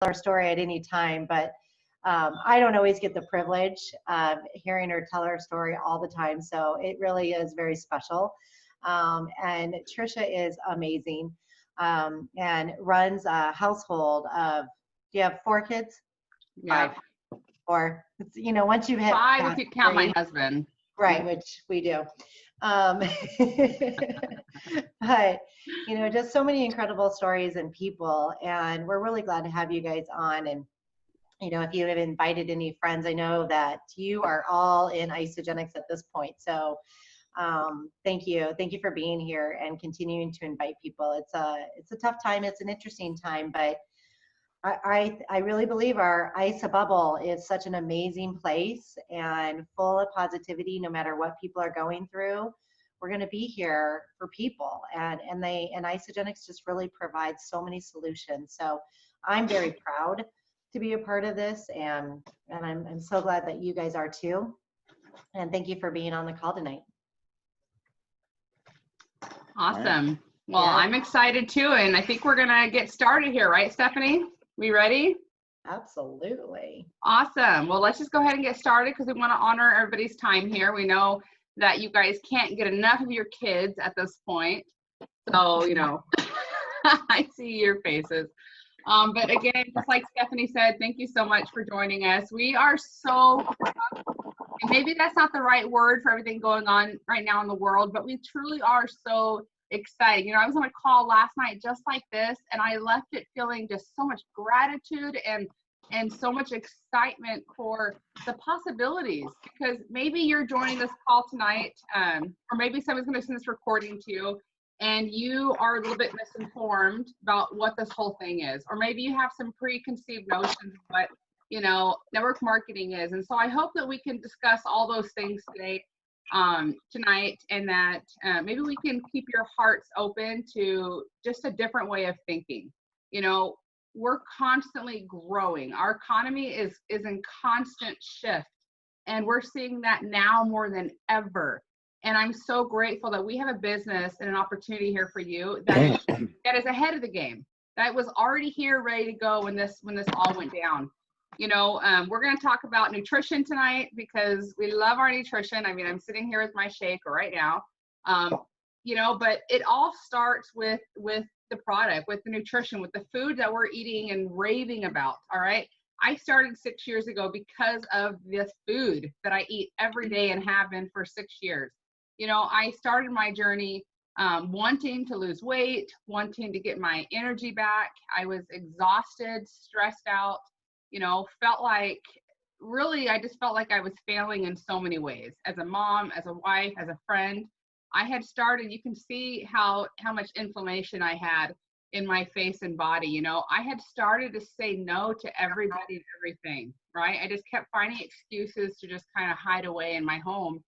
our story at any time, but I don't always get the privilege of hearing her tell her story all the time. So it really is very special. And Trisha is amazing and runs a household of, do you have 4 kids? Yeah. 5. Or, you know, once you've hit 5 if you count 3, my husband. right, which we do. But, you know, just so many incredible stories and people. And we're really glad to have you guys on. And, you know, if you have invited any friends, I know that you are all in Isagenix at this point. So thank you. Thank you for being here and continuing to invite people. It's a tough time. It's an interesting time, but I really believe our ISA bubble is such an amazing place and full of positivity. No matter what people are going through, we're going to be here for people, and Isagenix just really provides so many solutions. So I'm very proud to be a part of this, and I'm so glad that you guys are too. And thank you for being on the call tonight. Awesome. Well, Yeah. I'm excited too, and I think we're gonna get started here, right, Stephanie? We ready? Absolutely. Awesome. Well, let's just go ahead and get started because we want to honor everybody's time here. We know that you guys can't get enough of your kids at this point. So, you know, I see your faces. But again, just like Stephanie said, thank you so much for joining us. We are so, and maybe that's not the right word for everything going on right now in the world, but we truly are so excited. You know, I was on a call last night just like this, and I left it feeling just so much gratitude and so much excitement for the possibilities, because maybe you're joining this call tonight, or maybe someone's going to send this recording to you, and you are a little bit misinformed about what this whole thing is, or maybe you have some preconceived notions of what, you know, network marketing is. And so I hope that we can discuss all those things today, tonight, and that maybe we can keep your hearts open to just a different way of thinking. You know, we're constantly growing. Our economy is in constant shift, and we're seeing that now more than ever. And I'm so grateful that we have a business and an opportunity here for you that is ahead of the game, that was already here, ready to go when this all went down. You know, we're going to talk about nutrition tonight because we love our nutrition. I mean, I'm sitting here with my shake right now, you know, but it all starts with the product, with the nutrition, with the food that we're eating and raving about. All right. I started 6 years ago because of this food that I eat every day and have been for 6 years. You know, I started my journey wanting to lose weight, wanting to get my energy back. I was exhausted, stressed out, you know, felt like, really, I just felt like I was failing in so many ways. As a mom, as a wife, as a friend, I had started, you can see how much inflammation I had in my face and body. You know, I had started to say no to everybody and everything, right? I just kept finding excuses to just kind of hide away in my home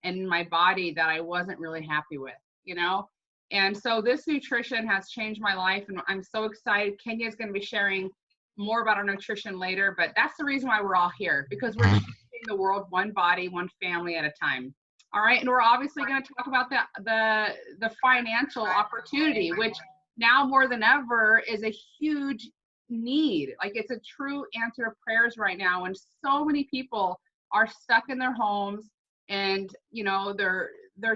and in my body that I wasn't really happy with, you know? And so this nutrition has changed my life, and I'm so excited. Kenya is going to be sharing more about our nutrition later, but that's the reason why we're all here, because we're changing the world one body, one family at a time. All right, and we're obviously going to talk about the financial opportunity, which now more than ever is a huge need. Like, it's a true answer to prayers right now, when so many people are stuck in their homes, and you know, they're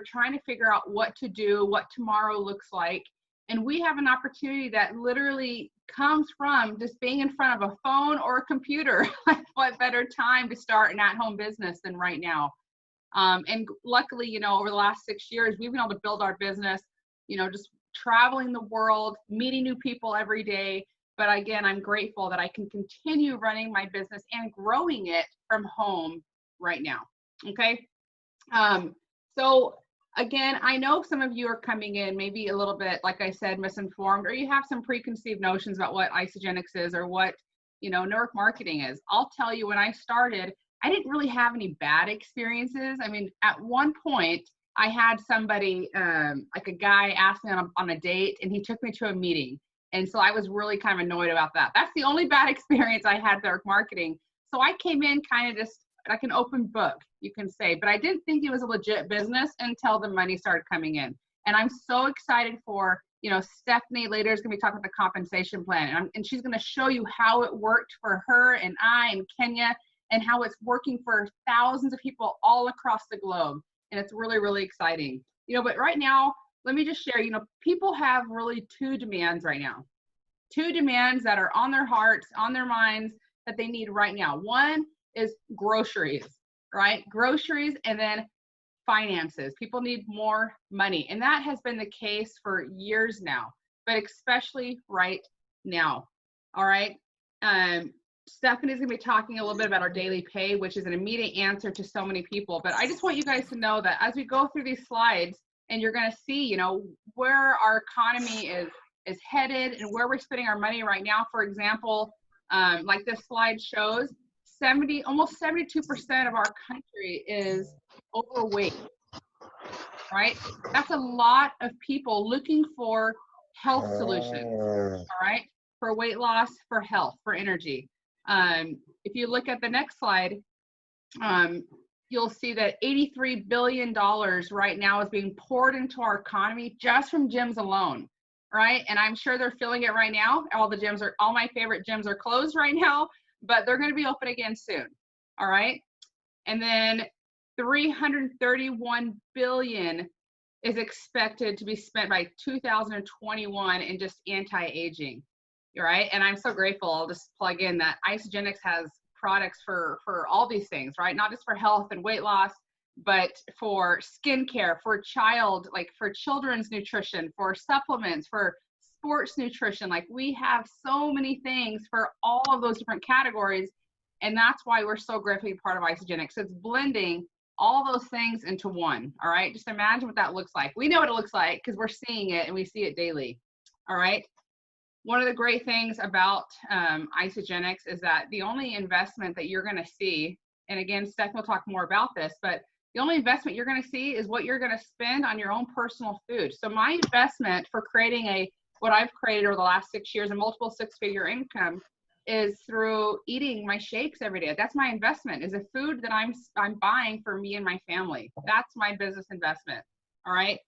trying to figure out what to do, what tomorrow looks like. And we have an opportunity that literally comes from just being in front of a phone or a computer. What better time to start an at-home business than right now? And luckily, you know, over the last 6 years, we've been able to build our business, you know, just traveling the world, meeting new people every day. But again, I'm grateful that I can continue running my business and growing it from home right now. Okay. So again, I know some of you are coming in maybe a little bit, like I said, misinformed, or you have some preconceived notions about what Isagenix is or what, you know, network marketing is. I'll tell you, when I started, I didn't really have any bad experiences. I mean, at one point, I had somebody, like a guy ask me on a date, and he took me to a meeting. And so I was really kind of annoyed about that. That's the only bad experience I had with network marketing. So I came in kind of just like an open book, you can say, but I didn't think it was a legit business until the money started coming in. And I'm so excited for You know, Stephanie later is going to be talking about the compensation plan, and she's going to show you how it worked for her and I and Kenya, and how it's working for thousands of people all across the globe. And it's really, really exciting. You know, but right now, let me just share, you know, people have really two demands right now. Two demands that are on their hearts, on their minds, that they need right now. One is groceries, right? Groceries, and then finances. People need more money. And that has been the case for years now, but especially right now. All right. Stephanie's going to be talking a little bit about our daily pay, which is an immediate answer to so many people. But I just want you guys to know that as we go through these slides, and you're going to see, you know, where our economy is headed and where we're spending our money right now. For example, like this slide shows, almost 72% of our country is overweight, right? That's a lot of people looking for health solutions, all right? For weight loss, for health, for energy. If you look at the next slide, you'll see that $83 billion right now is being poured into our economy just from gyms alone, right? And I'm sure they're feeling it right now. All my favorite gyms are closed right now, but they're going to be open again soon, all right? And then $331 billion is expected to be spent by 2021 in just anti-aging, right? And I'm so grateful. I'll just plug in that Isagenix has products for all these things, right? Not just for health and weight loss, but for skincare, for children's nutrition, for supplements, for sports nutrition. Like, we have so many things for all of those different categories. And that's why we're so grateful to be part of Isagenix. It's blending all those things into one. All right. Just imagine what that looks like. We know what it looks like because we're seeing it and we see it daily. All right. One of the great things about Isagenix is that the only investment that you're going to see, and again, Steph will talk more about this, but the only investment you're going to see is what you're going to spend on your own personal food. So my investment for creating what I've created over the last 6 years, a multiple six-figure income, is through eating my shakes every day. That's my investment, is a food that I'm buying for me and my family. That's my business investment. All right.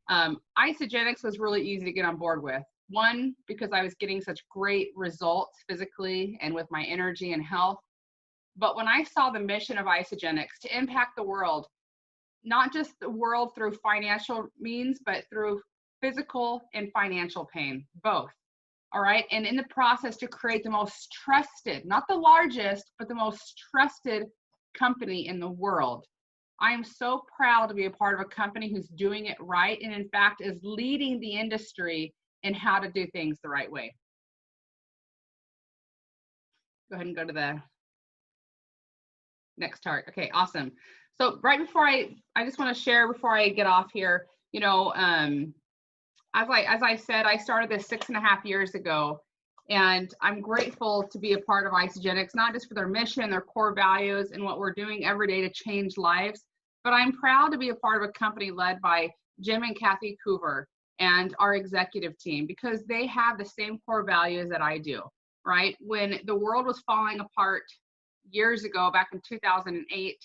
Isagenix was really easy to get on board with. One, because I was getting such great results physically and with my energy and health. But when I saw the mission of Isagenix to impact the world, not just the world through financial means, but through physical and financial pain, both. All right. And in the process, to create the most trusted, not the largest, but the most trusted company in the world. I am so proud to be a part of a company who's doing it right, and in fact is leading the industry in how to do things the right way. Go ahead and go to the next chart. Okay, awesome. So right before I just want to share before I get off here, you know, as I said, I started this 6.5 years ago, and I'm grateful to be a part of Isagenix, not just for their mission, their core values, and what we're doing every day to change lives, but I'm proud to be a part of a company led by Jim and Kathy Coover and our executive team, because they have the same core values that I do, right? When the world was falling apart years ago, back in 2008,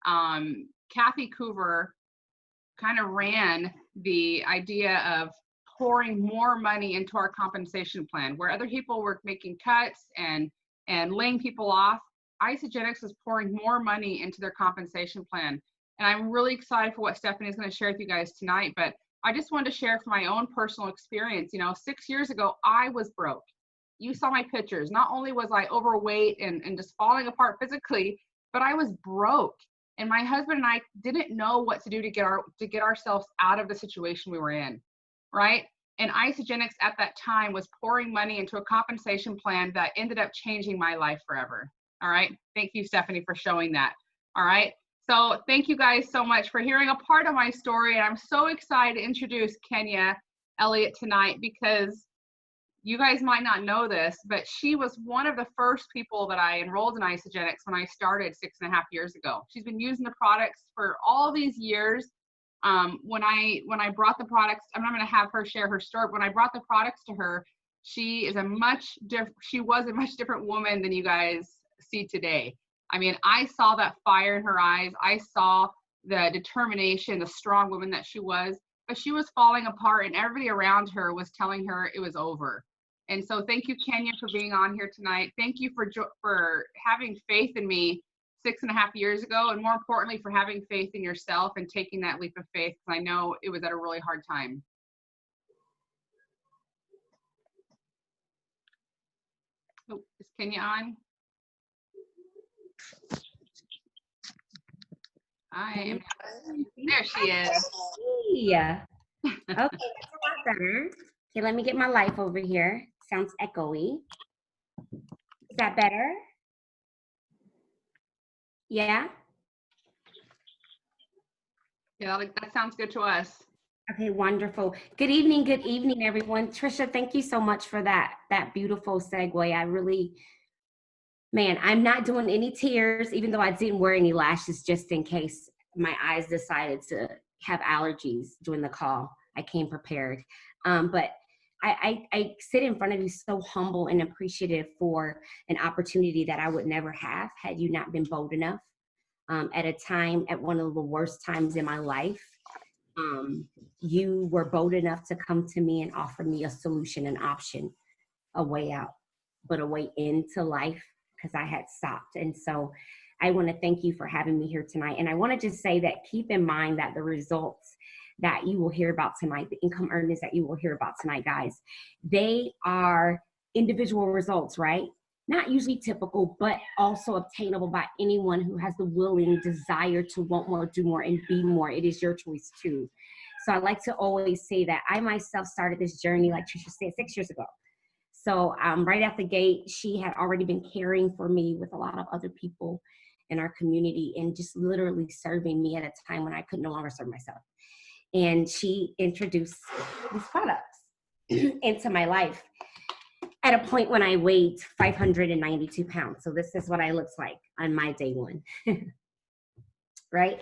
Kathy Coover kind of ran the idea of pouring more money into our compensation plan. Where other people were making cuts and laying people off, Isagenix was pouring more money into their compensation plan. And I'm really excited for what Stephanie is going to share with you guys tonight, but I just wanted to share from my own personal experience. You know, 6 years ago, I was broke. You saw my pictures. Not only was I overweight and just falling apart physically, but I was broke. And my husband and I didn't know what to do to get ourselves out of the situation we were in, right? And Isagenix at that time was pouring money into a compensation plan that ended up changing my life forever. All right. Thank you, Stephanie, for showing that. All right. So thank you guys so much for hearing a part of my story. And I'm so excited to introduce Kenya Elliott tonight, because you guys might not know this, but she was one of the first people that I enrolled in Isagenix when I started 6.5 years ago. She's been using the products for all these years. When I brought the products, I'm not going to have her share her story. When I brought the products to her, she was a much different woman than you guys see today. I mean, I saw that fire in her eyes. I saw the determination, the strong woman that she was. because she was falling apart and everybody around her was telling her it was over. And so thank you, Kenya, for being on here tonight. Thank you for having faith in me 6.5 years ago, and more importantly, for having faith in yourself and taking that leap of faith, because I know it was at a really hard time. Oh, is Kenya on? There she is. Yeah. Okay, that's a lot better. Okay, let me get my life over here. Sounds echoey. Is that better? Yeah? Yeah, that sounds good to us. Okay, wonderful. Good evening, everyone. Trisha, thank you so much for that beautiful segue. I really, man, I'm not doing any tears, even though I didn't wear any lashes just in case my eyes decided to have allergies during the call. I came prepared. But I sit in front of you so humble and appreciative for an opportunity that I would never have had you not been bold enough. At one of the worst times in my life, you were bold enough to come to me and offer me a solution, an option, a way out, but a way into life, because I had stopped. And so I want to thank you for having me here tonight. And I want to just say that keep in mind that the results that you will hear about tonight, the income earnings that you will hear about tonight, guys, they are individual results, right? Not usually typical, but also obtainable by anyone who has the willing desire to want more, do more, and be more. It is your choice too. So I like to always say that I myself started this journey, like Trisha said, 6 years ago. So right out the gate, she had already been caring for me with a lot of other people in our community and just literally serving me at a time when I could no longer serve myself. And she introduced these products into my life at a point when I weighed 592 pounds. So this is what I looked like on my day one, right?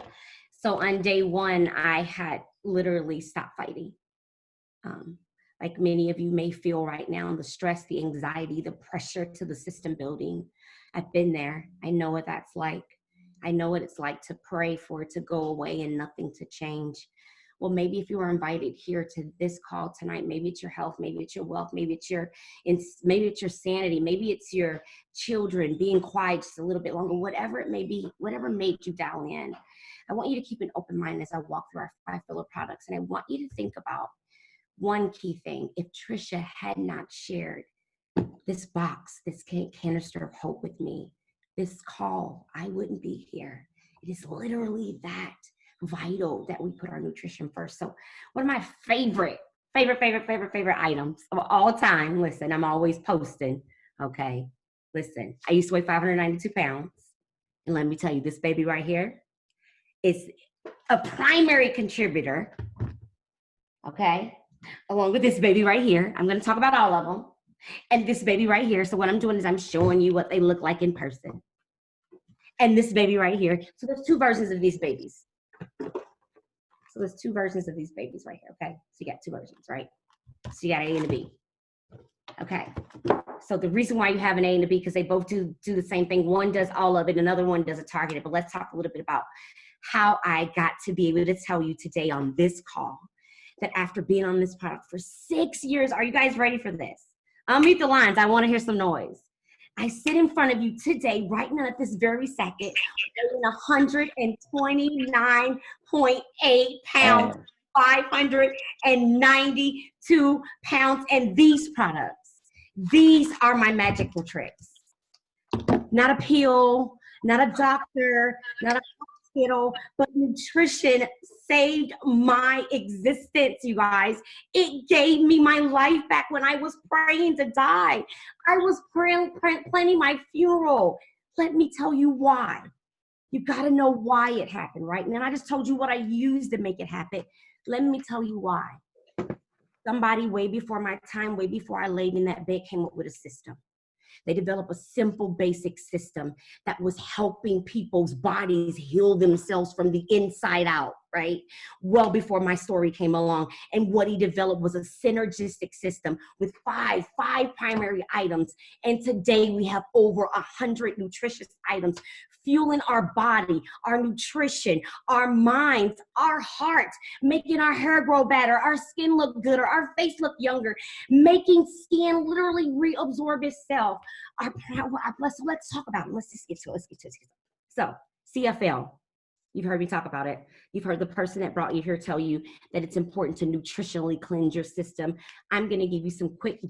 So on day one, I had literally stopped fighting. Like many of you may feel right now, the stress, the anxiety, the pressure to the system building. I've been there. I know what that's like. I know what it's like to pray for it to go away and nothing to change. Well, maybe if you were invited here to this call tonight, maybe it's your health, maybe it's your wealth, maybe it's your sanity, maybe it's your children being quiet just a little bit longer, whatever it may be, whatever made you dial in. I want you to keep an open mind as I walk through our 5 pillar products. And I want you to think about one key thing. If Trisha had not shared this box, this canister of hope with me, this call, I wouldn't be here. It is literally that vital that we put our nutrition first. So one of my favorite items of all time, listen, I'm always posting, okay? Listen, I used to weigh 592 pounds. And let me tell you, this baby right here is a primary contributor, okay? Along with this baby right here. I'm gonna talk about all of them. And this baby right here. So what I'm doing is I'm showing you what they look like in person. And this baby right here. So there's 2 versions of these babies. So there's 2 versions of these babies right here, okay? So you got 2 versions, right? So you got A and a B. Okay. So the reason why you have an A and a B, because they both do the same thing. One does all of it, another one does a targeted. But let's talk a little bit about how I got to be able to tell you today on this call that after being on this product for 6 years, are you guys ready for this? Unmute the lines. I want to hear some noise. I sit in front of you today, right now at this very second, weighing 129.8 pounds, 592 pounds, and these products, these are my magical tricks. Not a pill, not a doctor, not a hospital, but nutrition saved my existence, you guys. It gave me my life back when I was praying to die. I was planning my funeral. Let me tell you why. You got to know why it happened, right? And then I just told you what I used to make it happen. Let me tell you why. Somebody way before my time, way before I laid in that bed, came up with a system. They developed a simple, basic system that was helping people's bodies heal themselves from the inside out. right? Well before my story came along. And what he developed was a synergistic system with five primary items. And today we have over 100 nutritious items fueling our body, our nutrition, our minds, our hearts, making our hair grow better, our skin look gooder, our face look younger, making skin literally reabsorb itself. Let's talk about it. Let's just get to it. So CFL, you've heard me talk about it. You've heard the person that brought you here tell you that it's important to nutritionally cleanse your system. I'm going to give you some quick,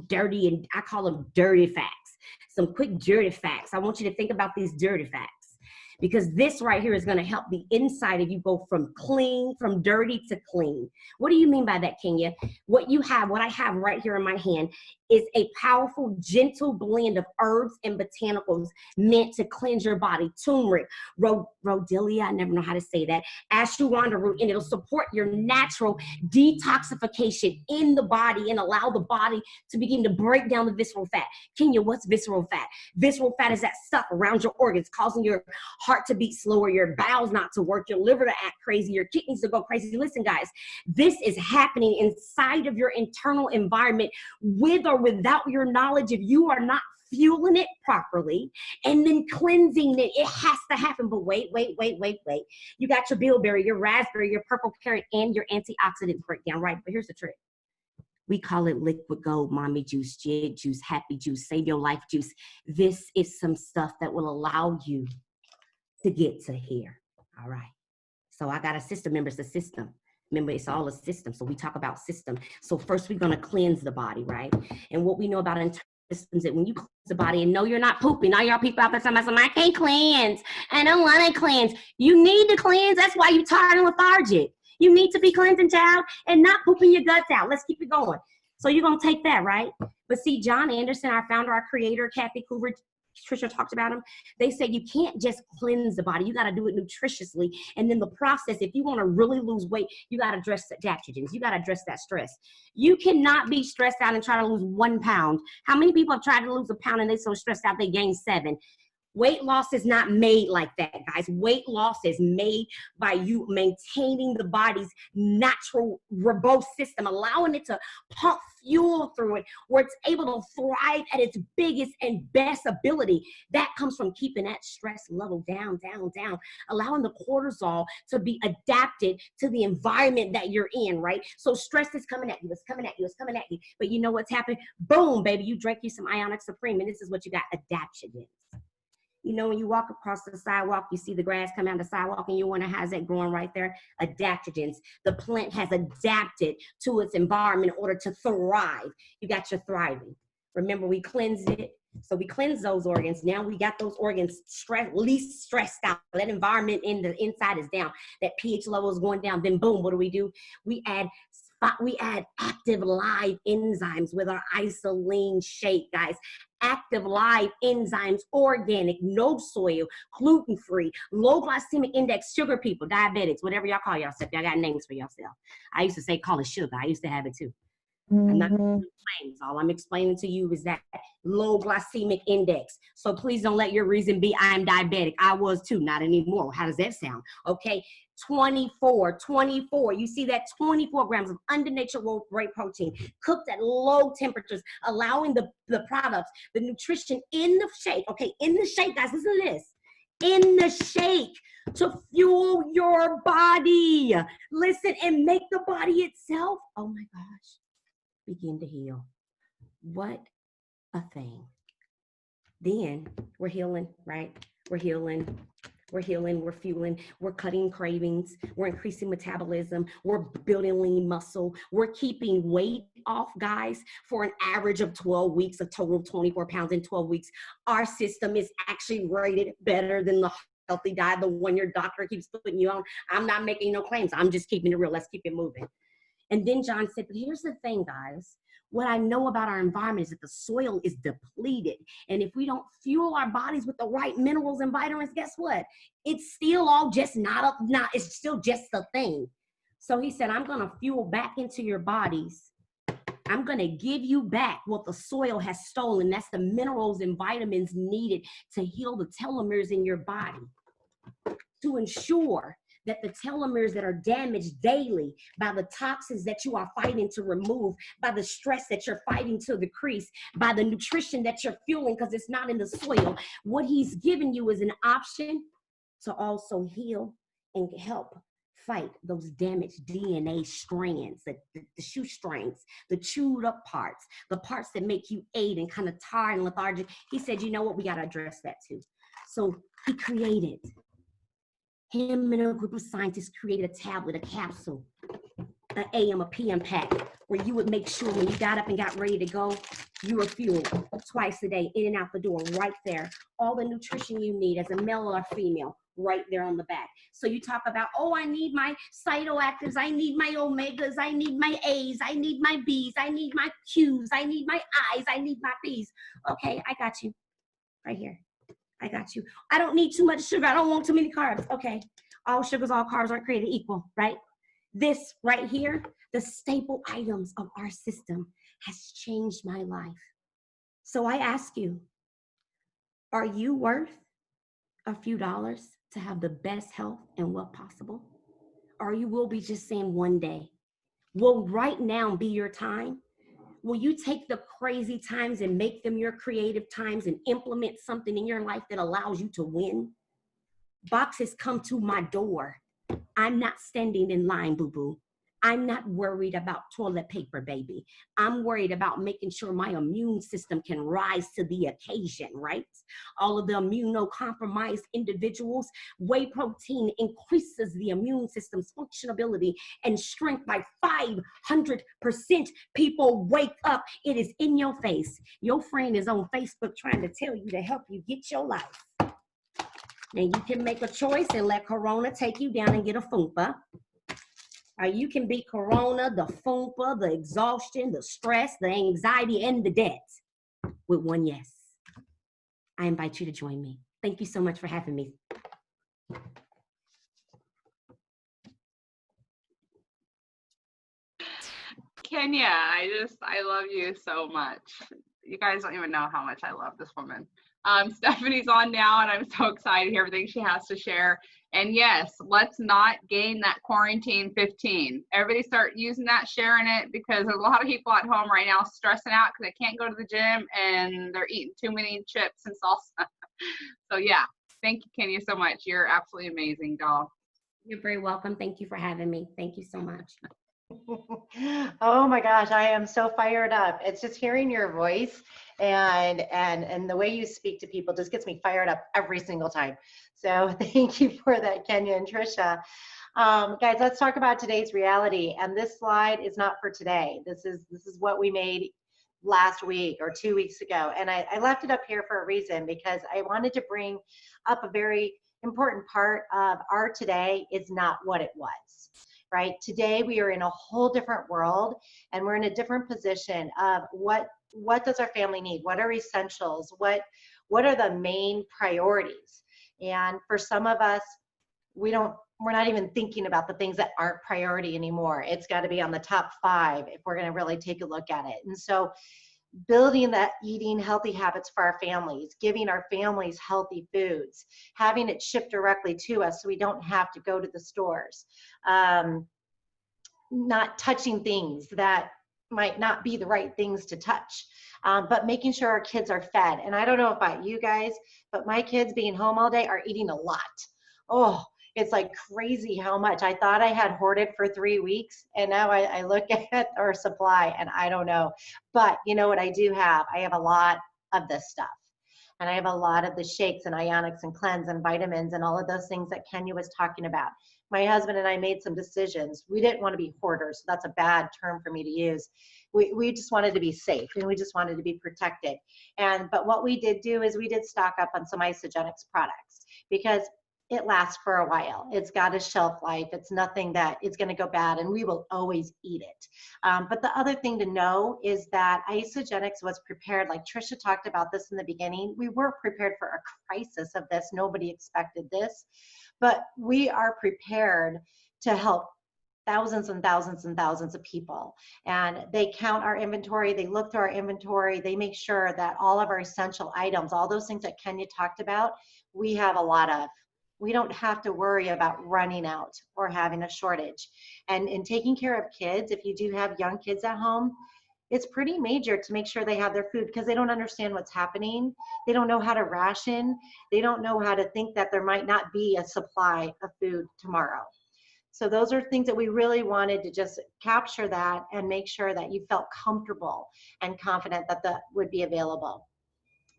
dirty, and I call them dirty facts. Some quick, dirty facts. I want you to think about these dirty facts, because this right here is going to help the inside of you go from clean, from dirty to clean. What do you mean by that, Kenya? What I have right here in my hand is a powerful, gentle blend of herbs and botanicals meant to cleanse your body. Turmeric, rhodiola, I never know how to say that, ashwagandha root, and it'll support your natural detoxification in the body and allow the body to begin to break down the visceral fat. Kenya, what's visceral fat? Visceral fat is that stuff around your organs, causing your heart to beat slower, your bowels not to work, your liver to act crazy, your kidneys to go crazy. Listen, guys, this is happening inside of your internal environment with or without your knowledge. If you are not fueling it properly and then cleansing it, it has to happen. But wait. You got your bilberry, your raspberry, your purple carrot, and your antioxidant breakdown, right? But here's the trick. We call it liquid gold, mommy juice, jig juice, happy juice, save your life juice. This is some stuff that will allow you to get to here. All right. So I got a system. Remember, it's a system. Remember, it's all a system. So we talk about system. So first we're going to cleanse the body, right? And what we know about internal systems, that when you cleanse the body, and no, you're not pooping. All y'all people out there saying, I can't cleanse. I don't want to cleanse. You need to cleanse. That's why you're tired and lethargic. You need to be cleansing, child, and not pooping your guts out. Let's keep it going. So you're going to take that, right? But see, John Anderson, our founder, our creator, Kathy Coover, Trisha talked about them. They said you can't just cleanse the body. You got to do it nutritiously. And then the process, if you want to really lose weight, you got to address the adaptogens. You got to address that stress. You cannot be stressed out and try to lose 1 pound. How many people have tried to lose a pound and they're so stressed out they gain 7? Weight loss is not made like that, guys. Weight loss is made by you maintaining the body's natural robust system, allowing it to pump fuel through it, where it's able to thrive at its biggest and best ability. That comes from keeping that stress level down, allowing the cortisol to be adapted to the environment that you're in, right? So stress is coming at you, it's coming at you. But you know what's happening? Boom, baby, you drank you some Ionic Supreme, and this is what you got, adaptogens. You know, when you walk across the sidewalk, you see the grass come out the sidewalk and you wonder, how's that growing right there? Adaptogens. The plant has adapted to its environment in order to thrive. You got your thriving. Remember, we cleansed it. So we cleanse those organs. Now we got those organs least stressed out. That environment in the inside is down. That pH level is going down. Then boom, what do? We add active live enzymes with our isolene shake, guys. Active live enzymes, organic, no soil, gluten-free, low glycemic index, sugar people, diabetics, whatever y'all call yourself. Y'all got names for yourself. I used to say call it sugar. I used to have it too. I'm not going to explain. All I'm explaining to you is that low glycemic index. So please don't let your reason be I'm diabetic. I was too, not anymore. How does that sound? Okay. 24. You see that 24 grams of undesaturated whey protein cooked at low temperatures, allowing the products, the nutrition in the shake. Okay, in the shake, guys, listen to this. In the shake to fuel your body. Listen, and make the body itself, oh my gosh, begin to heal. What a thing. Then we're healing, right? We're healing, we're fueling, we're cutting cravings, we're increasing metabolism, we're building lean muscle, we're keeping weight off, guys, for an average of 12 weeks, a total of 24 pounds in 12 weeks. Our system is actually rated better than the healthy diet, the one your doctor keeps putting you on. I'm not making no claims. I'm just keeping it real. Let's keep it moving. And then John said, but here's the thing, guys. What I know about our environment is that the soil is depleted. And if we don't fuel our bodies with the right minerals and vitamins, guess what? It's still all just it's still just a thing. So he said, I'm going to fuel back into your bodies. I'm going to give you back what the soil has stolen. That's the minerals and vitamins needed to heal the telomeres in your body, to ensure that the telomeres that are damaged daily by the toxins that you are fighting to remove, by the stress that you're fighting to decrease, by the nutrition that you're fueling because it's not in the soil, what he's given you is an option to also heal and help fight those damaged DNA strands, the shoestrings, the chewed up parts, the parts that make you ache and kind of tired and lethargic. He said, you know what, we got to address that too. So he created, him and a group of scientists created a tablet, a capsule, an AM, a PM pack, where you would make sure when you got up and got ready to go, you were fueled twice a day, in and out the door, right there. All the nutrition you need as a male or female, right there on the back. So you talk about, oh, I need my cytoactives, I need my omegas, I need my A's, I need my B's, I need my Q's, I need my I's, I need my P's. Okay, I got you. Right here. I got you. I don't need too much sugar. I don't want too many carbs. Okay. All sugars, all carbs aren't created equal, right? This right here, the staple items of our system, has changed my life. So I ask you, are you worth a few dollars to have the best health and wealth possible? Or you will be just saying one day? Will right now be your time? Will you take the crazy times and make them your creative times and implement something in your life that allows you to win? Boxes come to my door. I'm not standing in line, boo-boo. I'm not worried about toilet paper, baby. I'm worried about making sure my immune system can rise to the occasion, right? All of the immunocompromised individuals, whey protein increases the immune system's functionability and strength by 500%. People wake up. It is in your face. Your friend is on Facebook trying to tell you to help you get your life. And you can make a choice and let Corona take you down and get a Foompa. Or you can beat Corona, the Foompa, the exhaustion, the stress, the anxiety, and the debt with one yes. I invite you to join me. Thank you so much for having me. Kenya, I love you so much. You guys don't even know how much I love this woman. Stephanie's on now, and I'm so excited to hear everything she has to share. And yes, let's not gain that quarantine 15. Everybody start using that, sharing it, because there's a lot of people at home right now stressing out because they can't go to the gym and they're eating too many chips and salsa. So yeah, thank you, Kenya, so much. You're absolutely amazing, doll. You're very welcome. Thank you for having me. Thank you so much. Oh my gosh, I am so fired up. It's just hearing your voice and the way you speak to people just gets me fired up every single time. So thank you for that, Kenya and Trisha. Guys, let's talk about today's reality. And this slide is not for today. This is what we made last week or 2 weeks ago. And I left it up here for a reason, because I wanted to bring up a very important part of our today is not what it was. Right? Today we are in a whole different world, and we're in a different position of what does our family need? What are essentials? What are the main priorities? And for some of us, we're not even thinking about the things that aren't priority anymore. It's got to be on the top 5 if we're going to really take a look at it. And so building that eating healthy habits for our families, giving our families healthy foods, having it shipped directly to us so we don't have to go to the stores, not touching things that might not be the right things to touch, but making sure our kids are fed. And I don't know about you guys, but my kids being home all day are eating a lot. Oh, it's like crazy how much. I thought I had hoarded for 3 weeks, and now I look at our supply and I don't know. But you know what I do have? I have a lot of this stuff. And I have a lot of the shakes and ionics and cleanse and vitamins and all of those things that Kenya was talking about. My husband and I made some decisions. We didn't want to be hoarders. So that's a bad term for me to use. We just wanted to be safe, and we just wanted to be protected. But what we did do is we did stock up on some Isagenix products, because it lasts for a while. It's got a shelf life. It's nothing that is going to go bad, and we will always eat it. But the other thing to know is that Isagenix was prepared, like Trisha talked about this in the beginning. We were prepared for a crisis of this. Nobody expected this, but we are prepared to help thousands and thousands and thousands of people. And they count our inventory. They look through our inventory. They make sure that all of our essential items, all those things that Kenya talked about, we have a lot of. we don't have to worry about running out or having a shortage. And in taking care of kids, if you do have young kids at home, it's pretty major to make sure they have their food, because they don't understand what's happening. They don't know how to ration. They don't know how to think that there might not be a supply of food tomorrow. So those are things that we really wanted to just capture that and make sure that you felt comfortable and confident that that would be available.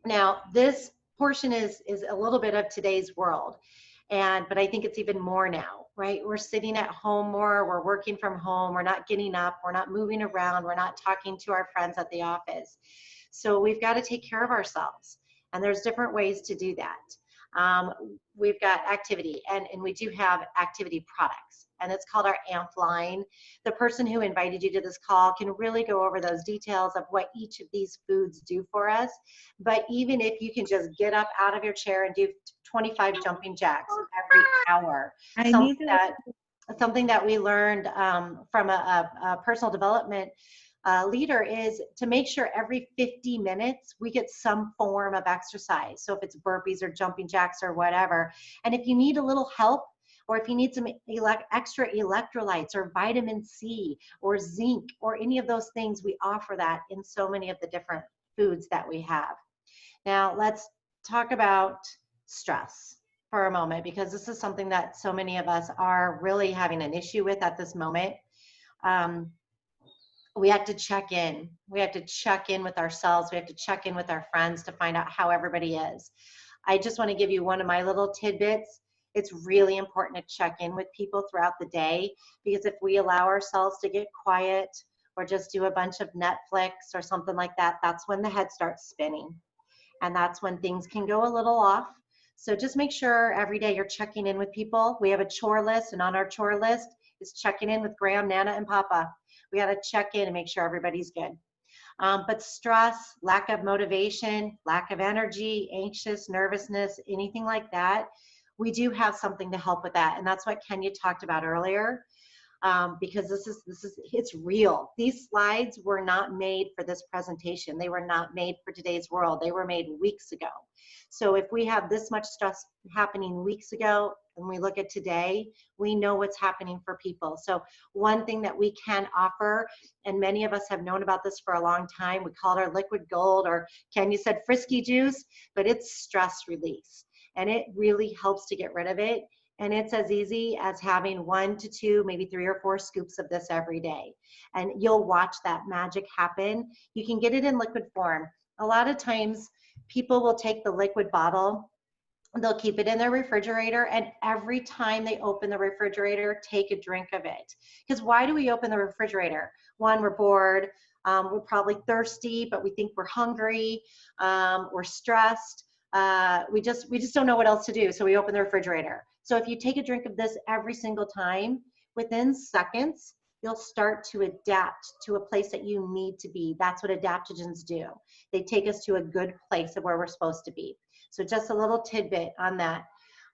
Now, this portion is a little bit of today's world, but I think it's even more now, right? We're sitting at home more, we're working from home, we're not getting up, we're not moving around, we're not talking to our friends at the office. So we've got to take care of ourselves, and there's different ways to do that. We've got activity, and we do have activity products, and it's called our AMP line. The person who invited you to this call can really go over those details of what each of these foods do for us. But even if you can just get up out of your chair and do 25 jumping jacks every hour, something that we learned from a personal development leader is to make sure every 50 minutes we get some form of exercise. So if it's burpees or jumping jacks or whatever, and if you need a little help, or if you need some extra electrolytes or vitamin C or zinc or any of those things, we offer that in so many of the different foods that we have. Now let's talk about stress for a moment, because this is something that so many of us are really having an issue with at this moment. We have to check in. We have to check in with ourselves. We have to check in with our friends to find out how everybody is. I just want to give you one of my little tidbits. It's really important to check in with people throughout the day, because if we allow ourselves to get quiet or just do a bunch of Netflix or something like that, that's when the head starts spinning. And that's when things can go a little off. So just make sure every day you're checking in with people. We have a chore list, and on our chore list is checking in with Graham, Nana, and Papa. We got to check in and make sure everybody's good. But stress, lack of motivation, lack of energy, anxious, nervousness, anything like that, we do have something to help with that. And that's what Kenya talked about earlier, because it's real. These slides were not made for this presentation. They were not made for today's world. They were made weeks ago. So if we have this much stress happening weeks ago, and we look at today, we know what's happening for people. So one thing that we can offer, and many of us have known about this for a long time, we call it our liquid gold, or Kenya said frisky juice, but it's stress release. And it really helps to get rid of it. And it's as easy as having 1 to 2, maybe 3 or 4 scoops of this every day. And you'll watch that magic happen. You can get it in liquid form. A lot of times people will take the liquid bottle, they'll keep it in their refrigerator, and every time they open the refrigerator, take a drink of it. Because why do we open the refrigerator? One, we're bored, we're probably thirsty, but we think we're hungry, we're stressed. We just don't know what else to do, so we open the refrigerator. So if you take a drink of this every single time, within seconds, you'll start to adapt to a place that you need to be. That's what adaptogens do. They take us to a good place of where we're supposed to be. So just a little tidbit on that.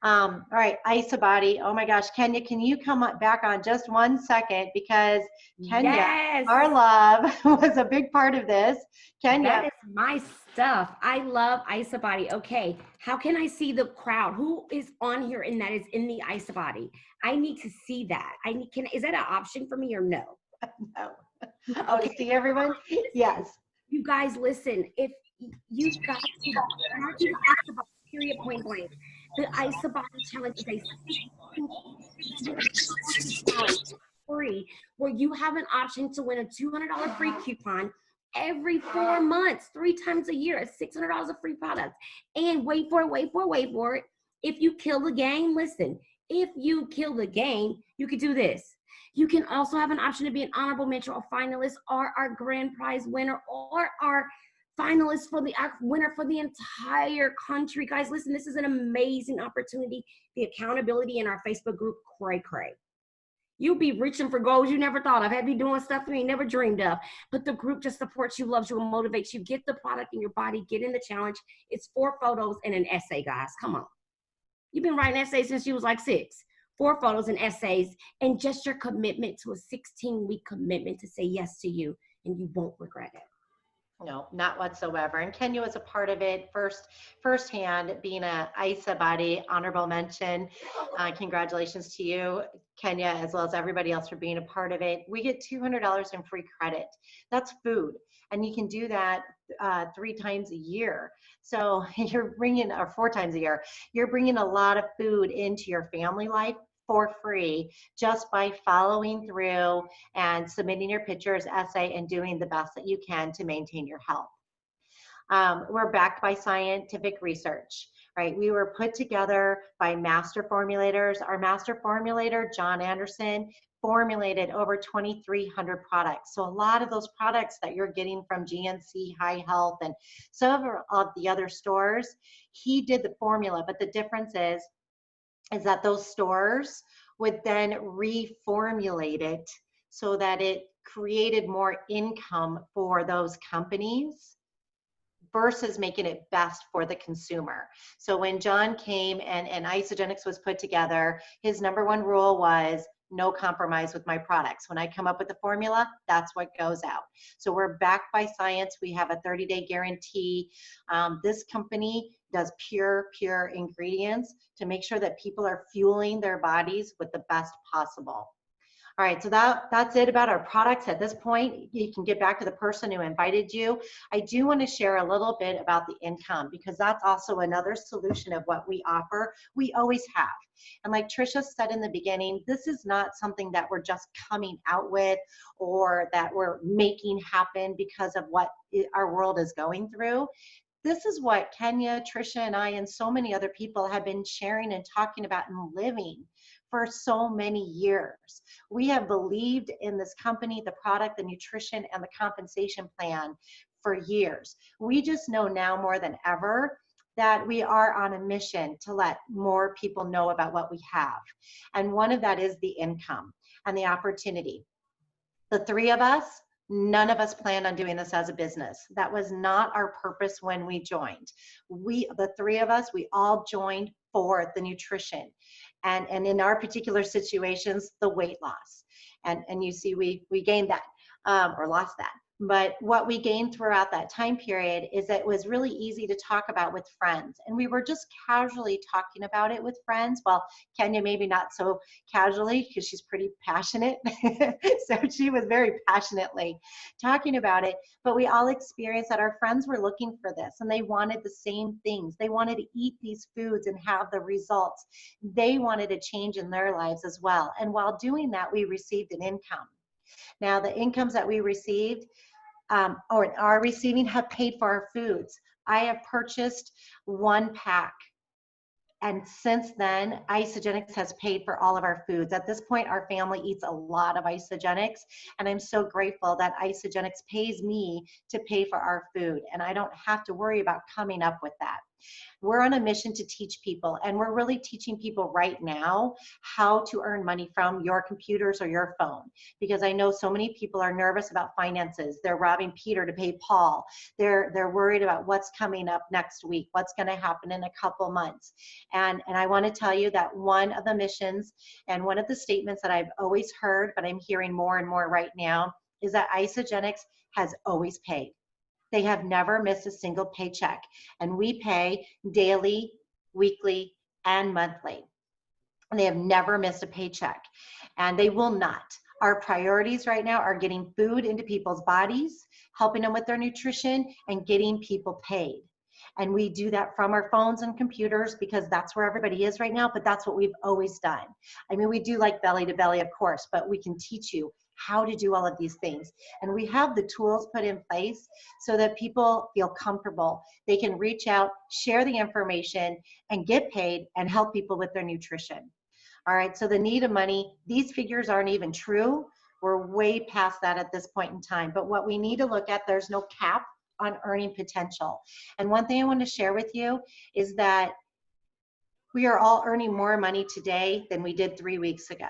All right, Isabody. Oh my gosh, Kenya, can you come back on just 1 second? Because Kenya, yes, our love, was a big part of this. Kenya. That is my stuff. I love Isabody. Okay, how can I see the crowd? Who is on here and that is in the Isabody? I need to see that. Is that an option for me or no? No. Okay, see everyone? Yes. You guys, listen. If you've got to period point blank. The Isabody challenge is a challenge free, where you have an option to win a $200 free coupon every 4 months, 3 times a year, at $600 of free products. And wait for it. If you kill the game, listen, if you kill the game, you could do this. You can also have an option to be an honorable mention or finalist, or our grand prize winner, or our finalist for the winner for the entire country. Guys, listen, this is an amazing opportunity. The accountability in our Facebook group, cray. You'll be reaching for goals you never thought of. Have you doing stuff you ain't never dreamed of. But the group just supports you, loves you, and motivates you. Get the product in your body. Get in the challenge. It's 4 photos and an essay, guys. Come on. You've been writing essays since you was like 6. 4 photos and essays, and just your commitment to a 16-week commitment to say yes to you, and you won't regret it. No, not whatsoever. And Kenya was a part of it firsthand, being a ISA body, honorable mention. Congratulations to you, Kenya, as well as everybody else for being a part of it. We get $200 in free credit. That's food. And you can do that 3 times a year. So you're bringing, or 4 times a year, you're bringing a lot of food into your family life for free just by following through and submitting your pictures, essay, and doing the best that you can to maintain your health. We're backed by scientific research, right? We were put together by master formulators. Our master formulator, John Anderson, formulated over 2,300 products. So a lot of those products that you're getting from GNC, High Health, and some of the other stores, he did the formula, but the difference is that those stores would then reformulate it so that it created more income for those companies versus making it best for the consumer. So when John came and Isagenix was put together, his #1 rule was no compromise with my products. When I come up with the formula, that's what goes out. So we're backed by science. We have a 30-day guarantee. This company does pure ingredients to make sure that people are fueling their bodies with the best possible. All right, so that's it about our products. At this point, you can get back to the person who invited you. I do want to share a little bit about the income, because that's also another solution of what we offer. We always have. And like Trisha said in the beginning, this is not something that we're just coming out with or that we're making happen because of what our world is going through. This is what Kenya, Trisha, and I, and so many other people have been sharing and talking about and living for so many years. We have believed in this company, the product, the nutrition, and the compensation plan for years. We just know now more than ever that we are on a mission to let more people know about what we have. And one of that is the income and the opportunity. The 3 of us, none of us planned on doing this as a business. That was not our purpose when we joined. The 3 of us, we all joined for the nutrition. And in our particular situations, the weight loss. And you see, we gained that or lost that. But what we gained throughout that time period is that it was really easy to talk about with friends. And we were just casually talking about it with friends. Well, Kenya maybe not so casually because she's pretty passionate. So she was very passionately talking about it. But we all experienced that our friends were looking for this and they wanted the same things. They wanted to eat these foods and have the results. They wanted a change in their lives as well. And while doing that, we received an income. Now, the incomes that we received or are receiving have paid for our foods. I have purchased 1 pack. And since then, Isagenix has paid for all of our foods. At this point, our family eats a lot of Isagenix, and I'm so grateful that Isagenix pays me to pay for our food, and I don't have to worry about coming up with that. We're on a mission to teach people, and we're really teaching people right now how to earn money from your computers or your phone, because I know so many people are nervous about finances. They're robbing Peter to pay Paul. They're worried about what's coming up next week, what's going to happen in a couple months. And I want to tell you that one of the missions and one of the statements that I've always heard, but I'm hearing more and more right now, is that Isagenix has always paid. They have never missed a single paycheck, and we pay daily, weekly, and monthly. And they have never missed a paycheck, and they will not. Our priorities right now are getting food into people's bodies, helping them with their nutrition, and getting people paid. And we do that from our phones and computers because that's where everybody is right now, but that's what we've always done. I mean, we do like belly to belly, of course, but we can teach you how to do all of these things. And we have the tools put in place so that people feel comfortable. They can reach out, share the information, and get paid and help people with their nutrition. All right, so the need of money, these figures aren't even true. We're way past that at this point in time. But what we need to look at, there's no cap on earning potential. And one thing I want to share with you is that we are all earning more money today than we did 3 weeks ago.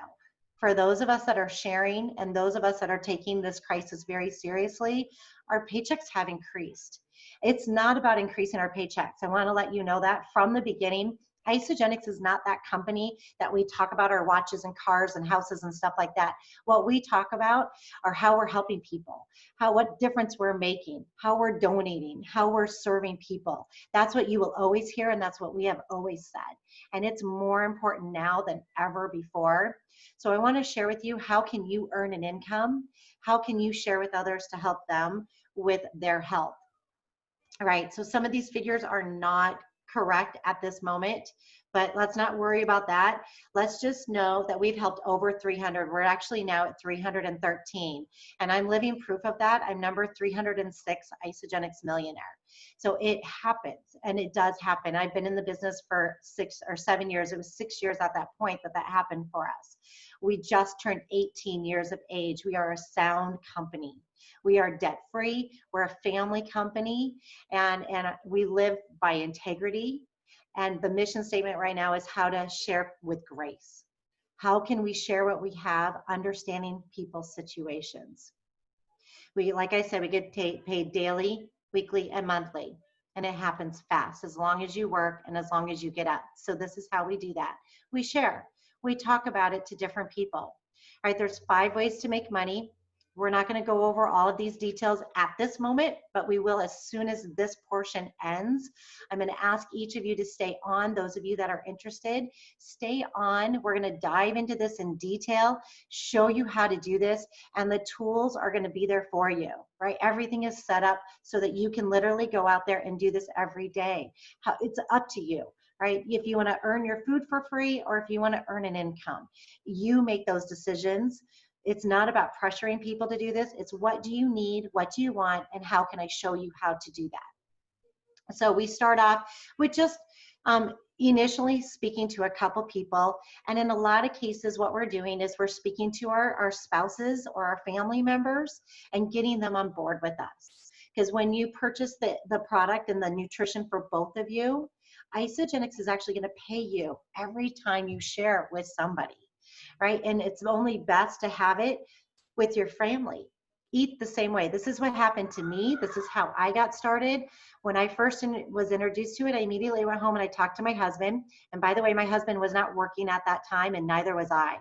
For those of us that are sharing and those of us that are taking this crisis very seriously, our paychecks have increased. It's not about increasing our paychecks. I want to let you know that from the beginning, Isagenix is not that company that we talk about our watches and cars and houses and stuff like that. What we talk about are how we're helping people, what difference we're making, how we're donating, how we're serving people. That's what you will always hear, and that's what we have always said. And it's more important now than ever before. So I want to share with you, how can you earn an income? How can you share with others to help them with their health? All right, so some of these figures are not correct at this moment, but let's not worry about that. Let's just know that we've helped over 300. We're actually now at 313, and I'm living proof of that. I'm number 306 Isagenix millionaire. So it happens, and it does happen. I've been in the business for 6 or 7 years. It was 6 years at that point that happened for us. We just turned 18 years of age. We are a sound company. We are debt-free. We're a family company, and we live by integrity. And the mission statement right now is how to share with grace. How can we share what we have, understanding people's situations? Like I said, we get paid daily, weekly, and monthly. And it happens fast, as long as you work and as long as you get up. So this is how we do that. We share. We talk about it to different people. All right, there's 5 ways to make money. We're not going to go over all of these details at this moment, but we will as soon as this portion ends. I'm going to ask each of you to stay on. Those of you that are interested, stay on. We're going to dive into this in detail, show you how to do this, and the tools are going to be there for you, right? Everything is set up so that you can literally go out there and do this every day. It's up to you. Right? If you want to earn your food for free, or if you want to earn an income, you make those decisions. It's not about pressuring people to do this. It's what do you need, what do you want, and how can I show you how to do that? So we start off with just initially speaking to a couple people. And in a lot of cases, what we're doing is we're speaking to our spouses or our family members and getting them on board with us. Because when you purchase the product and the nutrition for both of you, Isagenix is actually going to pay you every time you share it with somebody, right? And it's only best to have it with your family. Eat the same way. This is what happened to me. This is how I got started. When I first was introduced to it, I immediately went home and I talked to my husband. And by the way, my husband was not working at that time, and neither was I.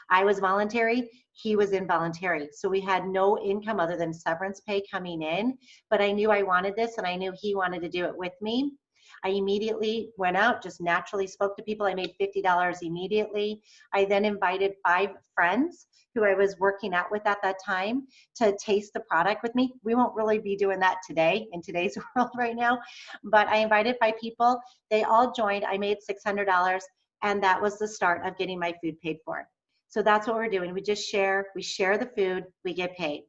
I was voluntary. He was involuntary. So we had no income other than severance pay coming in. But I knew I wanted this, and I knew he wanted to do it with me. I immediately went out, just naturally spoke to people. I made $50 immediately. I then invited 5 friends who I was working out with at that time to taste the product with me. We won't really be doing that today in today's world right now, but I invited 5 people. They all joined. I made $600, and that was the start of getting my food paid for. So that's what we're doing. We just share. We share the food. We get paid.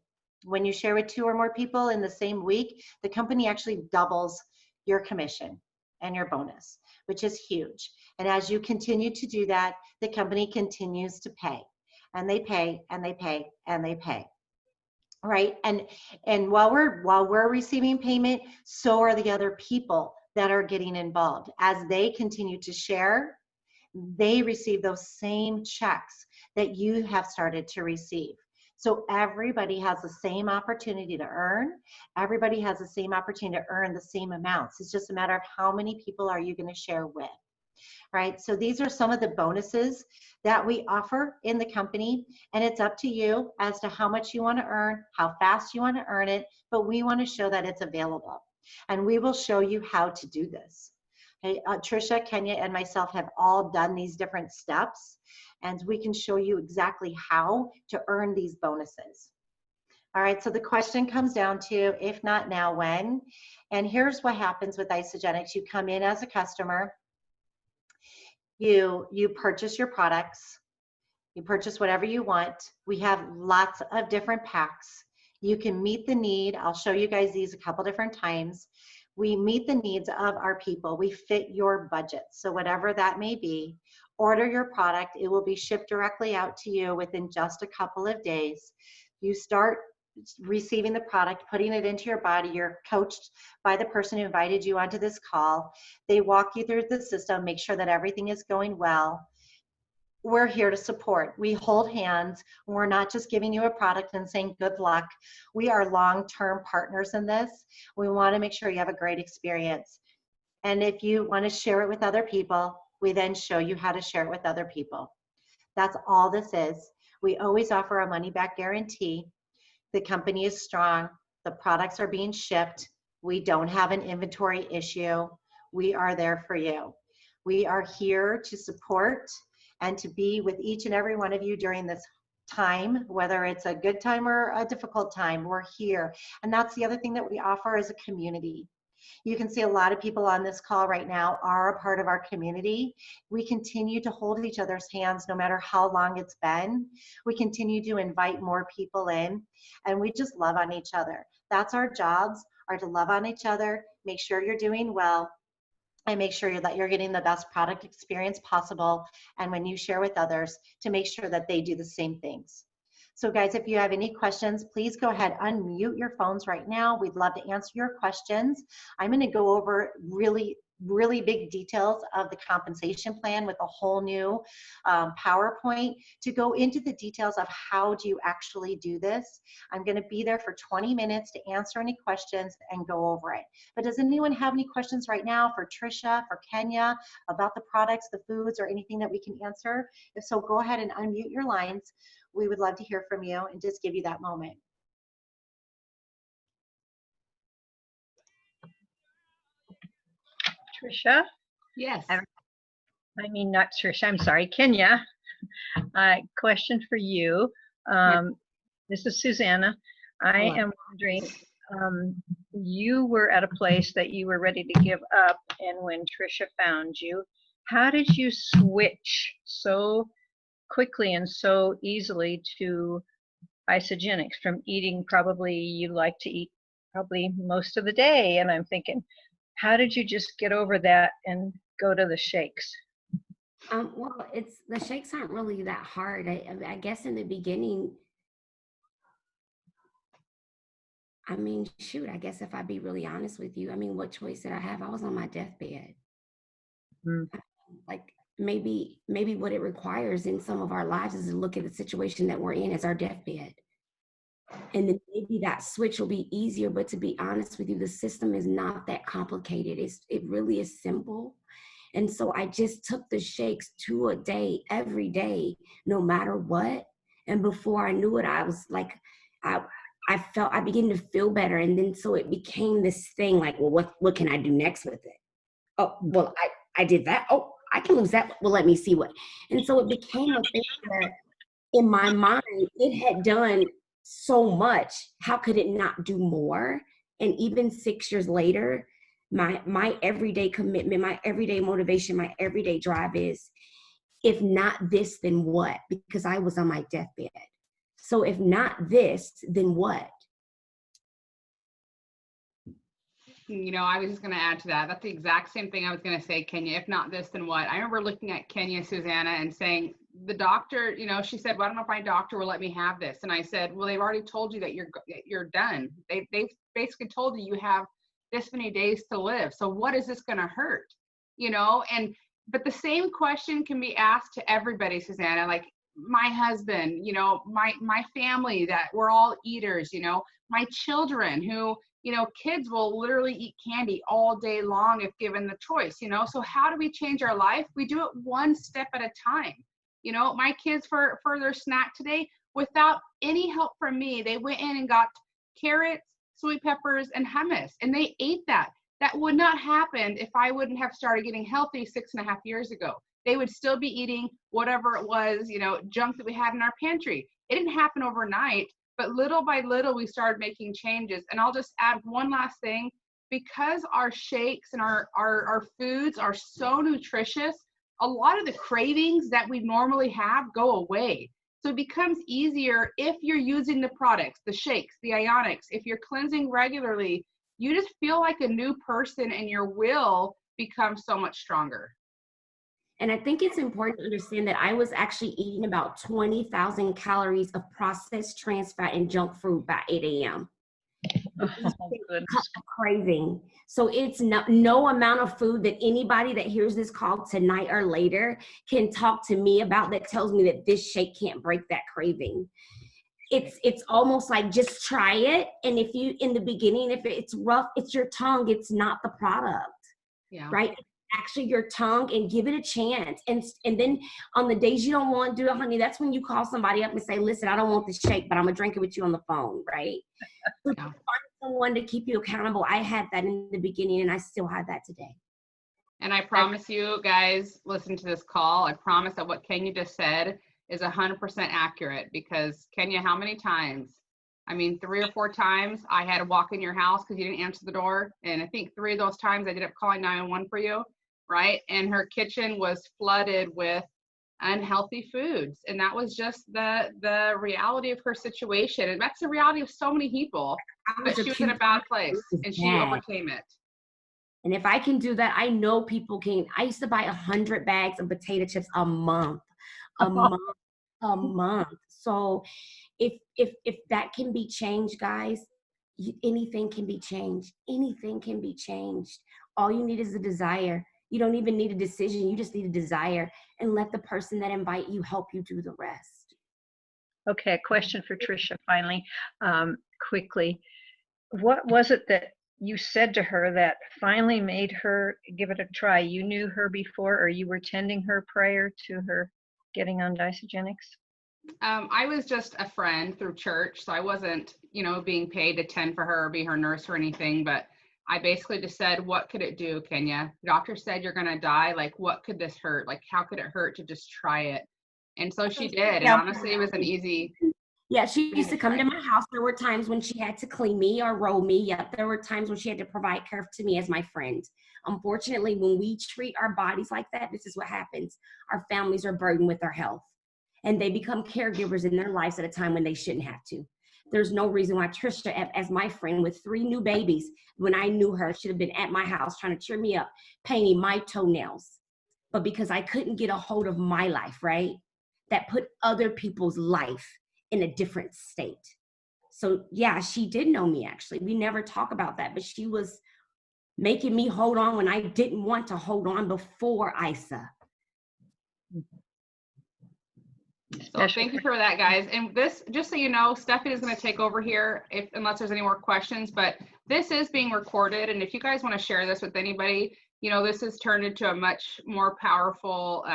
When you share with 2 or more people in the same week, the company actually doubles your commission and your bonus, which is huge. And as you continue to do that, the company continues to pay, and they pay, and they pay, and they pay. Right? And while we're receiving payment, so are the other people that are getting involved. As they continue to share, they receive those same checks that you have started to receive. So everybody has the same opportunity to earn. Everybody has the same opportunity to earn the same amounts. It's just a matter of how many people are you going to share with, right? So these are some of the bonuses that we offer in the company, and it's up to you as to how much you want to earn, how fast you want to earn it, but we want to show that it's available, and we will show you how to do this. Okay, Trisha, Kenya, and myself have all done these different steps, and we can show you exactly how to earn these bonuses. All right, so the question comes down to, if not now, when? And here's what happens with Isagenix. You come in as a customer, you purchase your products, you purchase whatever you want. We have lots of different packs. You can meet the need. I'll show you guys these a couple different times. We meet the needs of our people. We fit your budget. So whatever that may be, order your product. It will be shipped directly out to you within just a couple of days. You start receiving the product, putting it into your body. You're coached by the person who invited you onto this call. They walk you through the system, make sure that everything is going well. We're here to support. We hold hands. We're not just giving you a product and saying good luck. We are long-term partners in this. We want to make sure you have a great experience. And if you want to share it with other people, We then show you how to share it with other people. That's all this is. We always offer a money back guarantee. The company is strong. The products are being shipped. We don't have an inventory issue. We are there for you. We are here to support and to be with each and every one of you during this time, whether it's a good time or a difficult time. We're here. And that's the other thing that we offer as a community. You can see a lot of people on this call right now are a part of our community. We continue to hold each other's hands no matter how long it's been. We continue to invite more people in, and we just love on each other. That's our jobs, are to love on each other, make sure you're doing well, and make sure that you're getting the best product experience possible. And when you share with others, to make sure that they do the same things. So guys, if you have any questions, please go ahead, unmute your phones right now. We'd love to answer your questions. I'm going to go over really big details of the compensation plan with a whole new PowerPoint to go into the details of how do you actually do this. I'm going to be there for 20 minutes to answer any questions and go over it. But does anyone have any questions right now for Trisha, for Kenya, about the products, the foods, or anything that we can answer? If so, go ahead and unmute your lines. We would love to hear from you and just give you that moment. Trisha? Yes. I mean, not Trisha, I'm sorry, Kenya. Question for you. This is Susanna. I am wondering, you were at a place that you were ready to give up, and when Trisha found you, how did you switch so quickly and so easily to Isagenix from eating, probably you like to eat probably most of the day, and I'm thinking, how did you just get over that and go to the shakes? Well, the shakes aren't really that hard. I guess in the beginning, I mean, shoot, I guess if I be really honest with you, I mean, what choice did I have? I was on my deathbed. Like maybe what it requires in some of our lives is to look at the situation that we're in as our deathbed. And then maybe that switch will be easier, but to be honest with you, the system is not that complicated. It really is simple. And so I just took the shakes 2 a day, every day, no matter what. And before I knew it, I was like, I began to feel better. And then so it became this thing like, well, what can I do next with it? Oh, well, I did that. Oh, I can lose that. Well, let me see what. And so it became a thing that in my mind, it had done so much. How could it not do more? And even 6 years later, my everyday commitment, my everyday motivation, my everyday drive is, if not this, then what? Because I was on my deathbed. So if not this, then what? You know, I was just going to add to that. That's the exact same thing I was going to say, Kenya. If not this, then what? I remember looking at Kenya, Susanna, and saying, the doctor, you know, she said, well, I don't know if my doctor will let me have this. And I said, well, they've already told you that you're done. They've basically told you have this many days to live. So what is this going to hurt? You know, but the same question can be asked to everybody, Susanna, like my husband, you know, my family, that we're all eaters, you know, my children who, you know, kids will literally eat candy all day long if given the choice, you know. So how do we change our life? We do it one step at a time. You know, my kids for their snack today, without any help from me, they went in and got carrots, sweet peppers, and hummus, and they ate that. That would not happen if I wouldn't have started getting healthy 6.5 years ago. They would still be eating whatever it was, you know, junk that we had in our pantry. It didn't happen overnight, but little by little, we started making changes. And I'll just add one last thing. Because our shakes and our foods are so nutritious, a lot of the cravings that we normally have go away. So it becomes easier if you're using the products, the shakes, the ionics, if you're cleansing regularly, you just feel like a new person and your will becomes so much stronger. And I think it's important to understand that I was actually eating about 20,000 calories of processed trans fat and junk food by 8 a.m. Craving. So it's no amount of food that anybody that hears this call tonight or later can talk to me about that tells me that this shake can't break that craving. It's almost like, just try it. And if you, in the beginning, if it's rough, it's your tongue, it's not the product. Yeah. Right? actually your tongue and give it a chance. And then on the days you don't want to do it, honey, that's when you call somebody up and say, listen, I don't want this shake, but I'm gonna drink it with you on the phone, right? So Yeah. find someone to keep you accountable. I had that in the beginning and I still have that today. And I promise you guys, listen to this call. I promise that what Kenya just said is 100% accurate, because Kenya, how many times? I mean, 3 or 4 times I had to walk in your house because you didn't answer the door. And I think 3 of those times I ended up calling 911 for you, right? And her kitchen was flooded with unhealthy foods. And that was just the reality of her situation. And that's the reality of so many people. But she was in a bad place and she overcame it. And if I can do that, I know people can. I used to buy 100 bags of potato chips a month. So if that can be changed, guys, anything can be changed. Anything can be changed. All you need is a desire. You don't even need a decision. You just need a desire, and let the person that invite you help you do the rest. Okay, a question for Trisha finally, quickly. What was it that you said to her that finally made her give it a try? You knew her before, or you were tending her prior to her getting on Isagenix? I was just a friend through church, so I wasn't, being paid to tend for her or be her nurse or anything, but I basically just said, what could it do, Kenya? The doctor said you're going to die. Like, what could this hurt? Like, how could it hurt to just try it? And so she did. And honestly, it was an easy. Yeah, she used to come to my house. There were times when she had to clean me or roll me. Yep, there were times when she had to provide care to me as my friend. Unfortunately, when we treat our bodies like that, this is what happens. Our families are burdened with our health, and they become caregivers in their lives at a time when they shouldn't have to. There's no reason why Trisha, as my friend with 3 new babies, when I knew her, should have been at my house trying to cheer me up, painting my toenails. But because I couldn't get a hold of my life, right, that put other people's life in a different state. So yeah, she did know me actually. We never talk about that, but she was making me hold on when I didn't want to hold on before Isa. So thank you for that, guys. And this, just so you know, Stephanie is going to take over here unless there's any more questions, but this is being recorded. And if you guys want to share this with anybody, this has turned into a much more powerful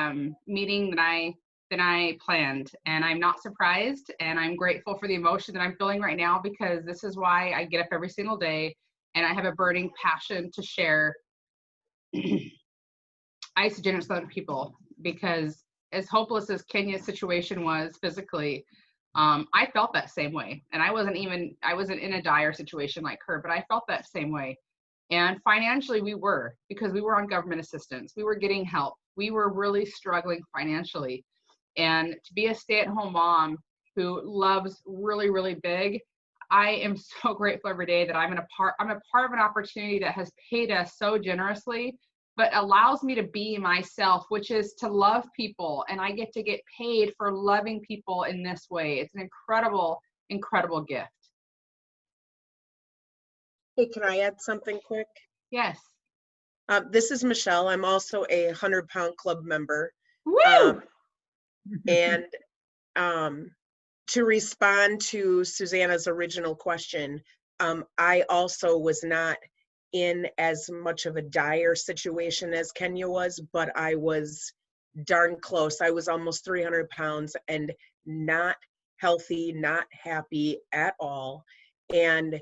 meeting than I planned. And I'm not surprised. And I'm grateful for the emotion that I'm feeling right now, because this is why I get up every single day and I have a burning passion to share Isagenix with other people, because as hopeless as Kenya's situation was physically, I felt that same way. And I wasn't in a dire situation like her, but I felt that same way. And financially because we were on government assistance. We were getting help. We were really struggling financially. And to be a stay-at-home mom who loves really, really big, I am so grateful every day that I'm a part of an opportunity that has paid us so generously, but allows me to be myself, which is to love people. And I get to get paid for loving people in this way. It's an incredible, incredible gift. Hey, can I add something quick? Yes. This is Michelle. I'm also a 100-pound club member. Woo! And to respond to Susanna's original question, I also was not in as much of a dire situation as Kenya was, but I was darn close. I was almost 300 pounds and not healthy, not happy at all. And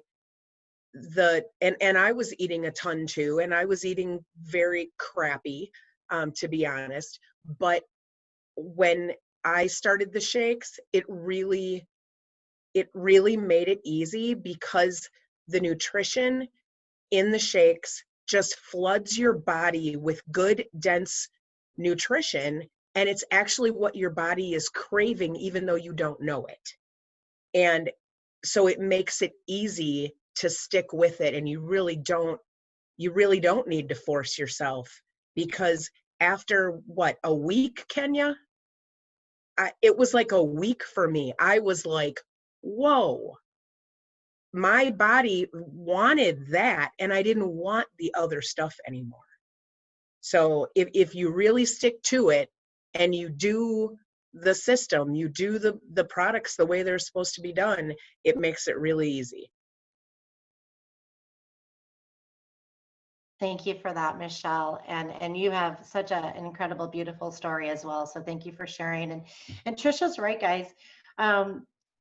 I was eating a ton too, and I was eating very crappy, to be honest. But when I started the shakes, it really made it easy, because the nutrition in the shakes just floods your body with good, dense nutrition. And it's actually what your body is craving, even though you don't know it. And so it makes it easy to stick with it. And you really don't need to force yourself, because after a week, Kenya, it was like a week for me. I was like, whoa, my body wanted that, and I didn't want the other stuff anymore. So if you really stick to it and you do the system, you do the products the way they're supposed to be done, it makes it really easy. Thank you for that, Michelle. And you have such an incredible, beautiful story as well. So thank you for sharing. And Trisha's right, guys.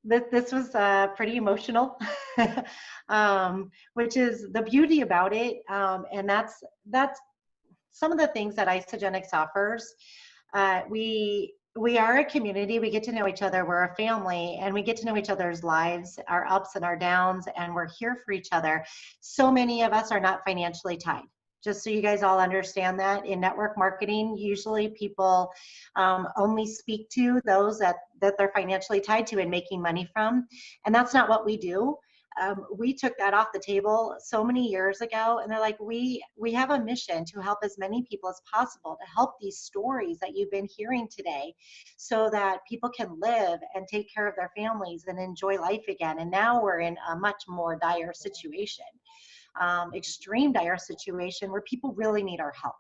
This was pretty emotional, which is the beauty about it. And that's some of the things that Isagenix offers. We are a community. We get to know each other. We're a family, and we get to know each other's lives, our ups and our downs, and we're here for each other. So many of us are not financially tied. Just so you guys all understand that, in network marketing, usually people only speak to those that they're financially tied to and making money from, and that's not what we do. We took that off the table so many years ago, and they're like, we have a mission to help as many people as possible, to help these stories that you've been hearing today, so that people can live and take care of their families and enjoy life again. And now we're in a much more dire situation, extreme dire situation, where people really need our help.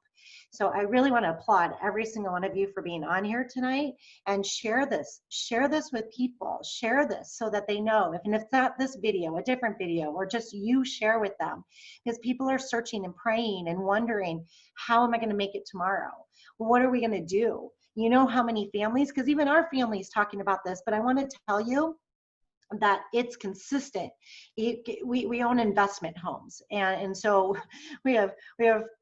So I really want to applaud every single one of you for being on here tonight, and share this with people, share this so that they know. And if it's not this video, a different video, or just you share with them, because people are searching and praying and wondering, how am I going to make it tomorrow? What are we going to do? You know how many families, because even our family is talking about this, but I want to tell you that it's consistent. We own investment homes, and so we have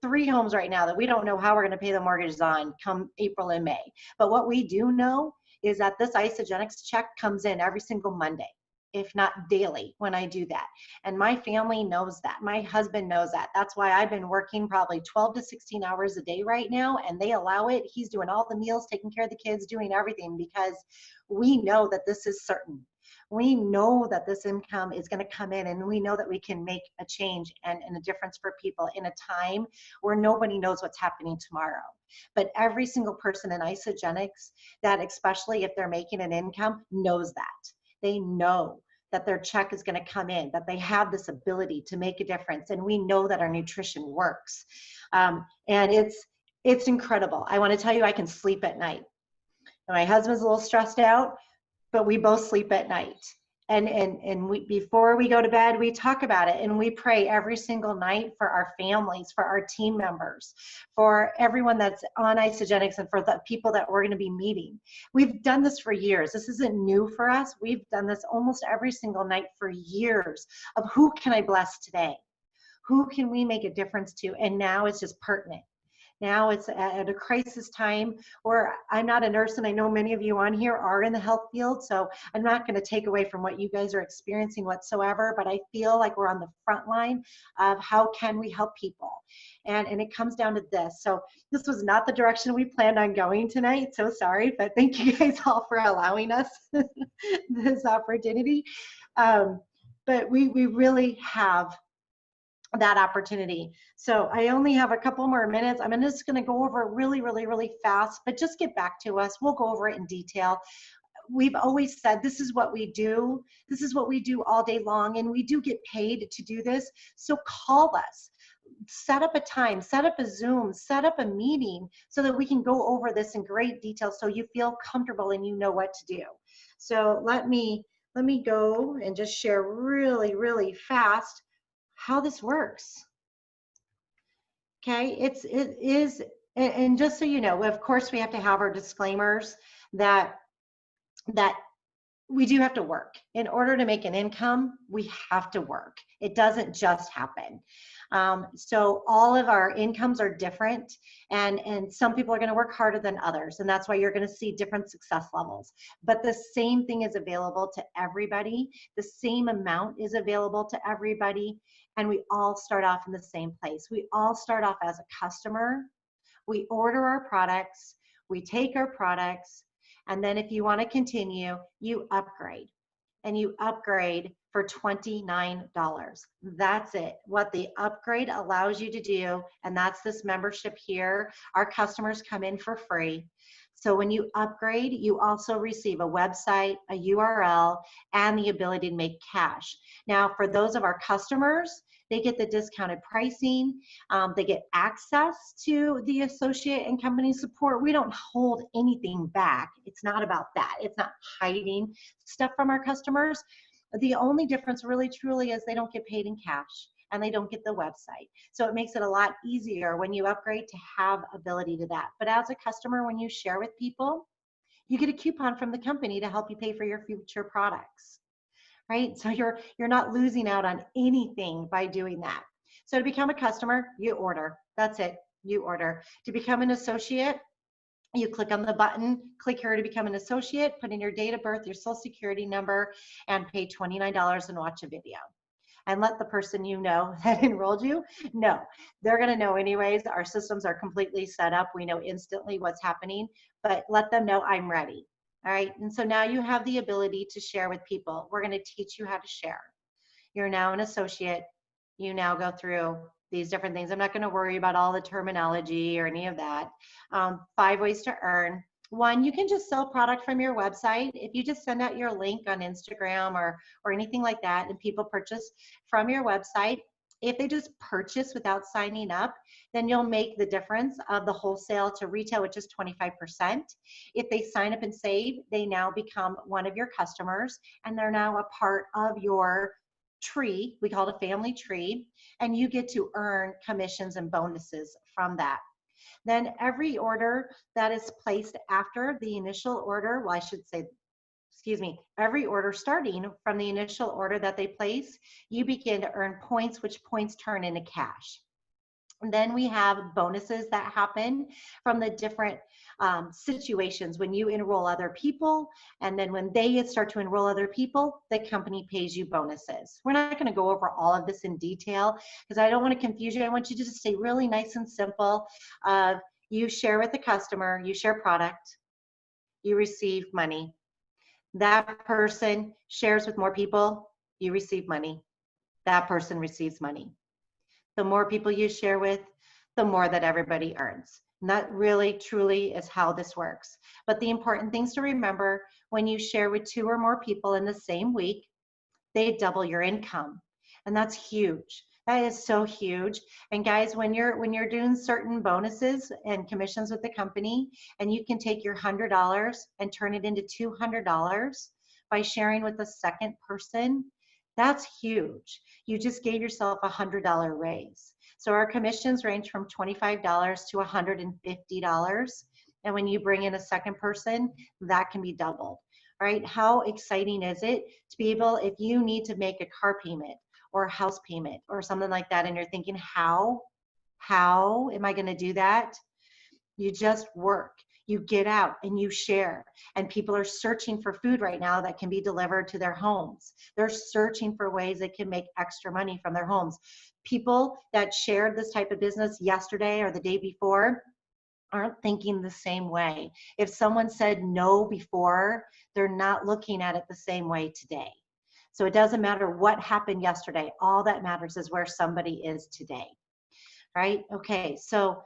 3 homes right now that we don't know how we're going to pay the mortgages on come April and May. But what we do know is that this Isagenix check comes in every single Monday, if not daily, when I do that. And my family knows that. My husband knows that. That's why I've been working probably 12 to 16 hours a day right now, and they allow it. He's doing all the meals, taking care of the kids, doing everything, because we know that this is certain. We know that this income is going to come in, and we know that we can make a change and a difference for people in a time where nobody knows what's happening tomorrow. But every single person in Isagenix, that especially if they're making an income, knows that. They know that their check is going to come in, that they have this ability to make a difference, and we know that our nutrition works. And it's incredible. I want to tell you, I can sleep at night. My husband's a little stressed out, but we both sleep at night. And we, before we go to bed, we talk about it, and we pray every single night for our families, for our team members, for everyone that's on Isagenix, and for the people that we're going to be meeting. We've done this for years. This isn't new for us. We've done this almost every single night for years, of who can I bless today? Who can we make a difference to? And now it's just pertinent. Now it's at a crisis time where I'm not a nurse, and I know many of you on here are in the health field, so I'm not going to take away from what you guys are experiencing whatsoever, but I feel like we're on the front line of how can we help people. And it comes down to this. So this was not the direction we planned on going tonight, so sorry, but thank you guys all for allowing us this opportunity. But we really have that opportunity. So I only have a couple more minutes. I'm just going to go over really, really, really fast, but just get back to us. We'll go over it in detail. We've always said this is what we do. This is what we do all day long, and we do get paid to do this. So call us. Set up a time, set up a Zoom, set up a meeting so that we can go over this in great detail so you feel comfortable and you know what to do. So let me go and just share really, really fast how this works. Okay, it is, and just so you know, of course we have to have our disclaimers that we do have to work. In order to make an income, we have to work. It doesn't just happen. So all of our incomes are different, and some people are going to work harder than others, and that's why you're going to see different success levels. But the same thing is available to everybody. The same amount is available to everybody, and we all start off in the same place. We all start off as a customer. We order our products, we take our products, and then if you want to continue, you upgrade. And you upgrade for $29. That's it. What the upgrade allows you to do, and that's this membership here. Our customers come in for free. So when you upgrade, you also receive a website, a URL, and the ability to make cash. Now, for those of our customers, they get the discounted pricing. They get access to the associate and company support. We don't hold anything back. It's not about that. It's not hiding stuff from our customers. The only difference really truly is they don't get paid in cash. and they don't get the website. So it makes it a lot easier when you upgrade to have ability to that. But as a customer, when you share with people, you get a coupon from the company to help you pay for your future products, right? So you're not losing out on anything by doing that. So to become a customer, you order. That's it. You order. To become an associate, you click on the button, click here to become an associate, put in your date of birth, your social security number, and pay $29 and watch a video. And let the person you know that enrolled you know. They're going to know anyways. Our systems are completely set up. We know instantly what's happening, but let them know I'm ready. All right. And so now you have the ability to share with people. We're going to teach you how to share. You're now an associate. You now go through these different things. I'm not going to worry about all the terminology or any of that. 5 ways to earn. 1, you can just sell product from your website. If you just send out your link on Instagram or anything like that, and people purchase from your website, if they just purchase without signing up, then you'll make the difference of the wholesale to retail, which is 25%. If they sign up and save, they now become one of your customers, and they're now a part of your tree. We call it a family tree, and you get to earn commissions and bonuses from that. Then every order that is placed after the initial order, well, I should say, excuse me, every order starting from the initial order that they place, you begin to earn points, which points turn into cash. And then we have bonuses that happen from the different situations when you enroll other people, and then when they start to enroll other people, the company pays you bonuses. We're not going to go over all of this in detail because I don't want to confuse you. I want you to just stay really nice and simple. You share with the customer, you share product, you receive money. That person shares with more people, you receive money. That person receives money. The more people you share with, the more that everybody earns. And that really, truly is how this works. But the important things to remember, when you share with 2 or more people in the same week, they double your income. And that's huge. That is so huge. And guys, when you're doing certain bonuses and commissions with the company, and you can take your $100 and turn it into $200 by sharing with a second person, that's huge. You just gave yourself a $100 raise. So our commissions range from $25 to $150. And when you bring in a second person, that can be doubled, right? How exciting is it to be able, if you need to make a car payment or a house payment or something like that, and you're thinking, how am I going to do that? You just work. You get out and you share. And people are searching for food right now that can be delivered to their homes. They're searching for ways they can make extra money from their homes. People that shared this type of business yesterday or the day before aren't thinking the same way. If someone said no before, they're not looking at it the same way today. So it doesn't matter what happened yesterday. All that matters is where somebody is today, right? Okay, so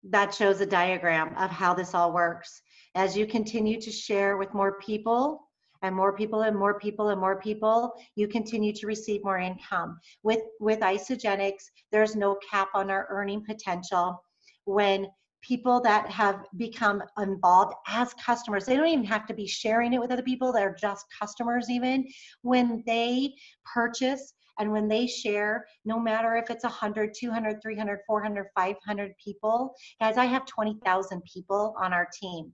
that shows a diagram of how this all works. As you continue to share with more people and more people and more people and more people, you continue to receive more income. With Isagenix, there's no cap on our earning potential. When people that have become involved as customers, they don't even have to be sharing it with other people, they're just customers even. When they purchase and when they share, no matter if it's 100, 200, 300, 400, 500 people, guys, I have 20,000 people on our team.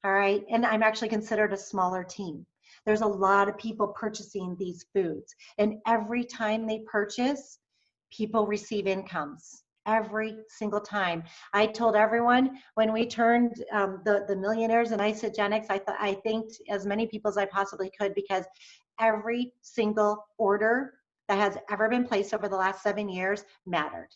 All right, and I'm actually considered a smaller team. There's a lot of people purchasing these foods, and every time they purchase, people receive incomes. Every single time. I told everyone when we turned the millionaires in Isagenix, I thanked as many people as I possibly could, because every single order that has ever been placed over the last 7 years mattered.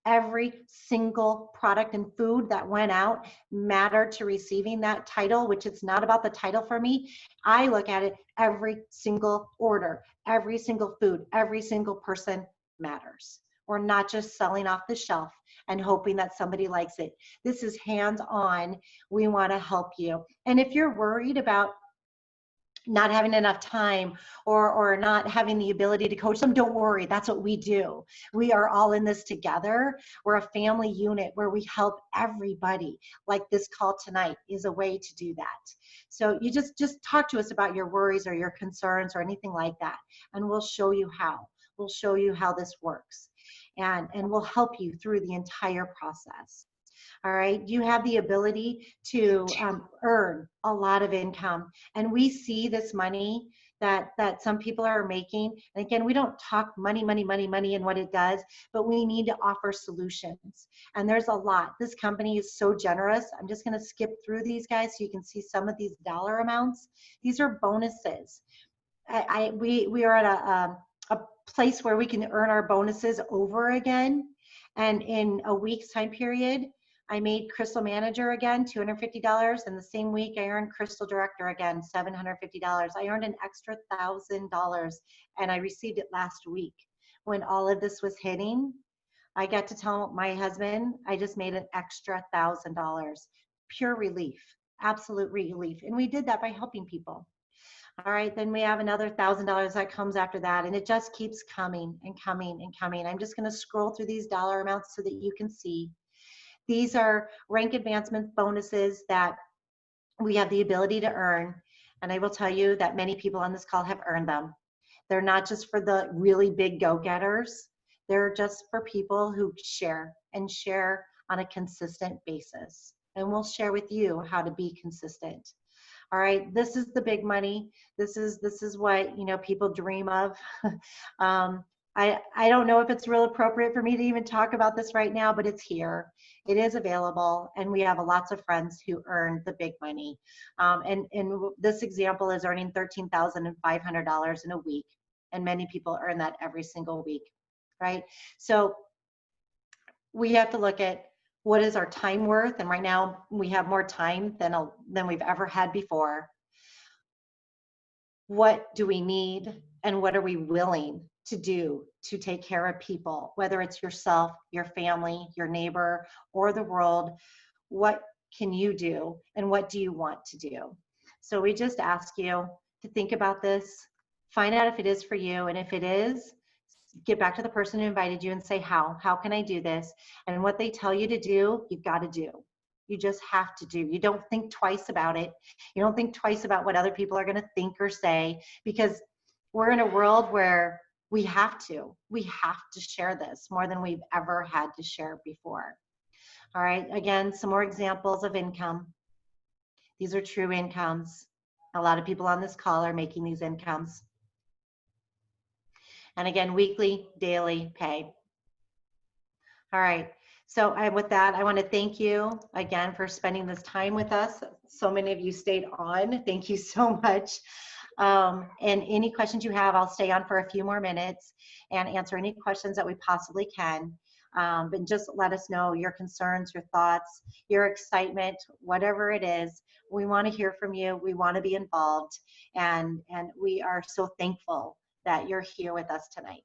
Every single product and food that went out mattered to receiving that title, which it's not about the title for me. I look at it, every single order, every single food, every single person matters. We're not just selling off the shelf and hoping that somebody likes it. This is hands-on. We want to help you. And if you're worried about not having enough time or not having the ability to coach them, don't worry. That's what we do. We are all in this together. We're a family unit where we help everybody. Like this call tonight is a way to do that. So you just talk to us about your worries or your concerns or anything like that, and we'll show you how. We'll show you how this works, and we'll help you through the entire process. All right, you have the ability to earn a lot of income, and we see this money that some people are making. And again, we don't talk money and what it does, but we need to offer solutions. And there's a lot. This company is so generous. I'm just going to skip through these guys so you can see some of these dollar amounts. These are bonuses. We are at a place where we can earn our bonuses over again, and in a week's time period, I made Crystal Manager again, $250, and the same week I earned Crystal Director again, $750. I earned an extra $1,000, and I received it last week. When all of this was hitting, I got to tell my husband I just made an extra $1,000. Pure relief, absolute relief, and we did that by helping people. All right, then we have another $1,000 that comes after that, and it just keeps coming and coming and coming. I'm just going to scroll through these dollar amounts so that you can see. These are rank advancement bonuses that we have the ability to earn, and I will tell you that many people on this call have earned them. They're not just for the really big go-getters. They're just for people who share and share on a consistent basis, and we'll share with you how to be consistent. All right, this is the big money. This is what people dream of. I don't know if it's real appropriate for me to even talk about this right now, but it's here. It is available, and we have lots of friends who earn the big money. And this example is earning $13,500 in a week, and many people earn that every single week, right? So we have to look at what is our time worth, and right now we have more time than we've ever had before. What do we need, and what are we willing to do to take care of people, whether it's yourself, your family, your neighbor, or the world? What can you do, and what do you want to do? So we just ask you to think about this, find out if it is for you, and if it is, get back to the person who invited you and say, how can I do this? And what they tell you to do, you've got to do. You just have to do. You don't think twice about it. You don't think twice about what other people are going to think or say, because we're in a world where we have to share this more than we've ever had to share before. All right, again, some more examples of income. These are true incomes. A lot of people on this call are making these incomes. And again, weekly, daily pay. All right, so with that, I want to thank you again for spending this time with us. So many of you stayed on. Thank you so much. And any questions you have, I'll stay on for a few more minutes and answer any questions that we possibly can. But just let us know your concerns, your thoughts, your excitement, whatever it is. We want to hear from you. We want to be involved. And we are so thankful that you're here with us tonight.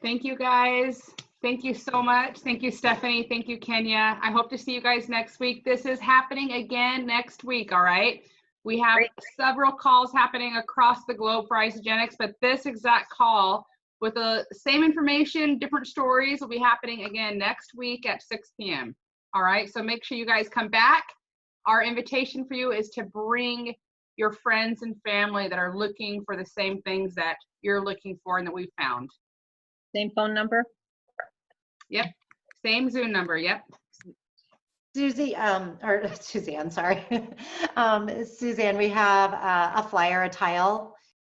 Thank you, guys. Thank you so much. Thank you, Stephanie. Thank you, Kenya. I hope to see you guys next week. This is happening again next week, all right? We have several calls happening across the globe for Isagenix, but this exact call with the same information, different stories will be happening again next week at 6 p.m. All right, so make sure you guys come back. Our invitation for you is to bring your friends and family that are looking for the same things that you're looking for and that we found. Same phone number? Yep, same Zoom number, yep. Suzanne, sorry. Suzanne, we have a flyer, a tile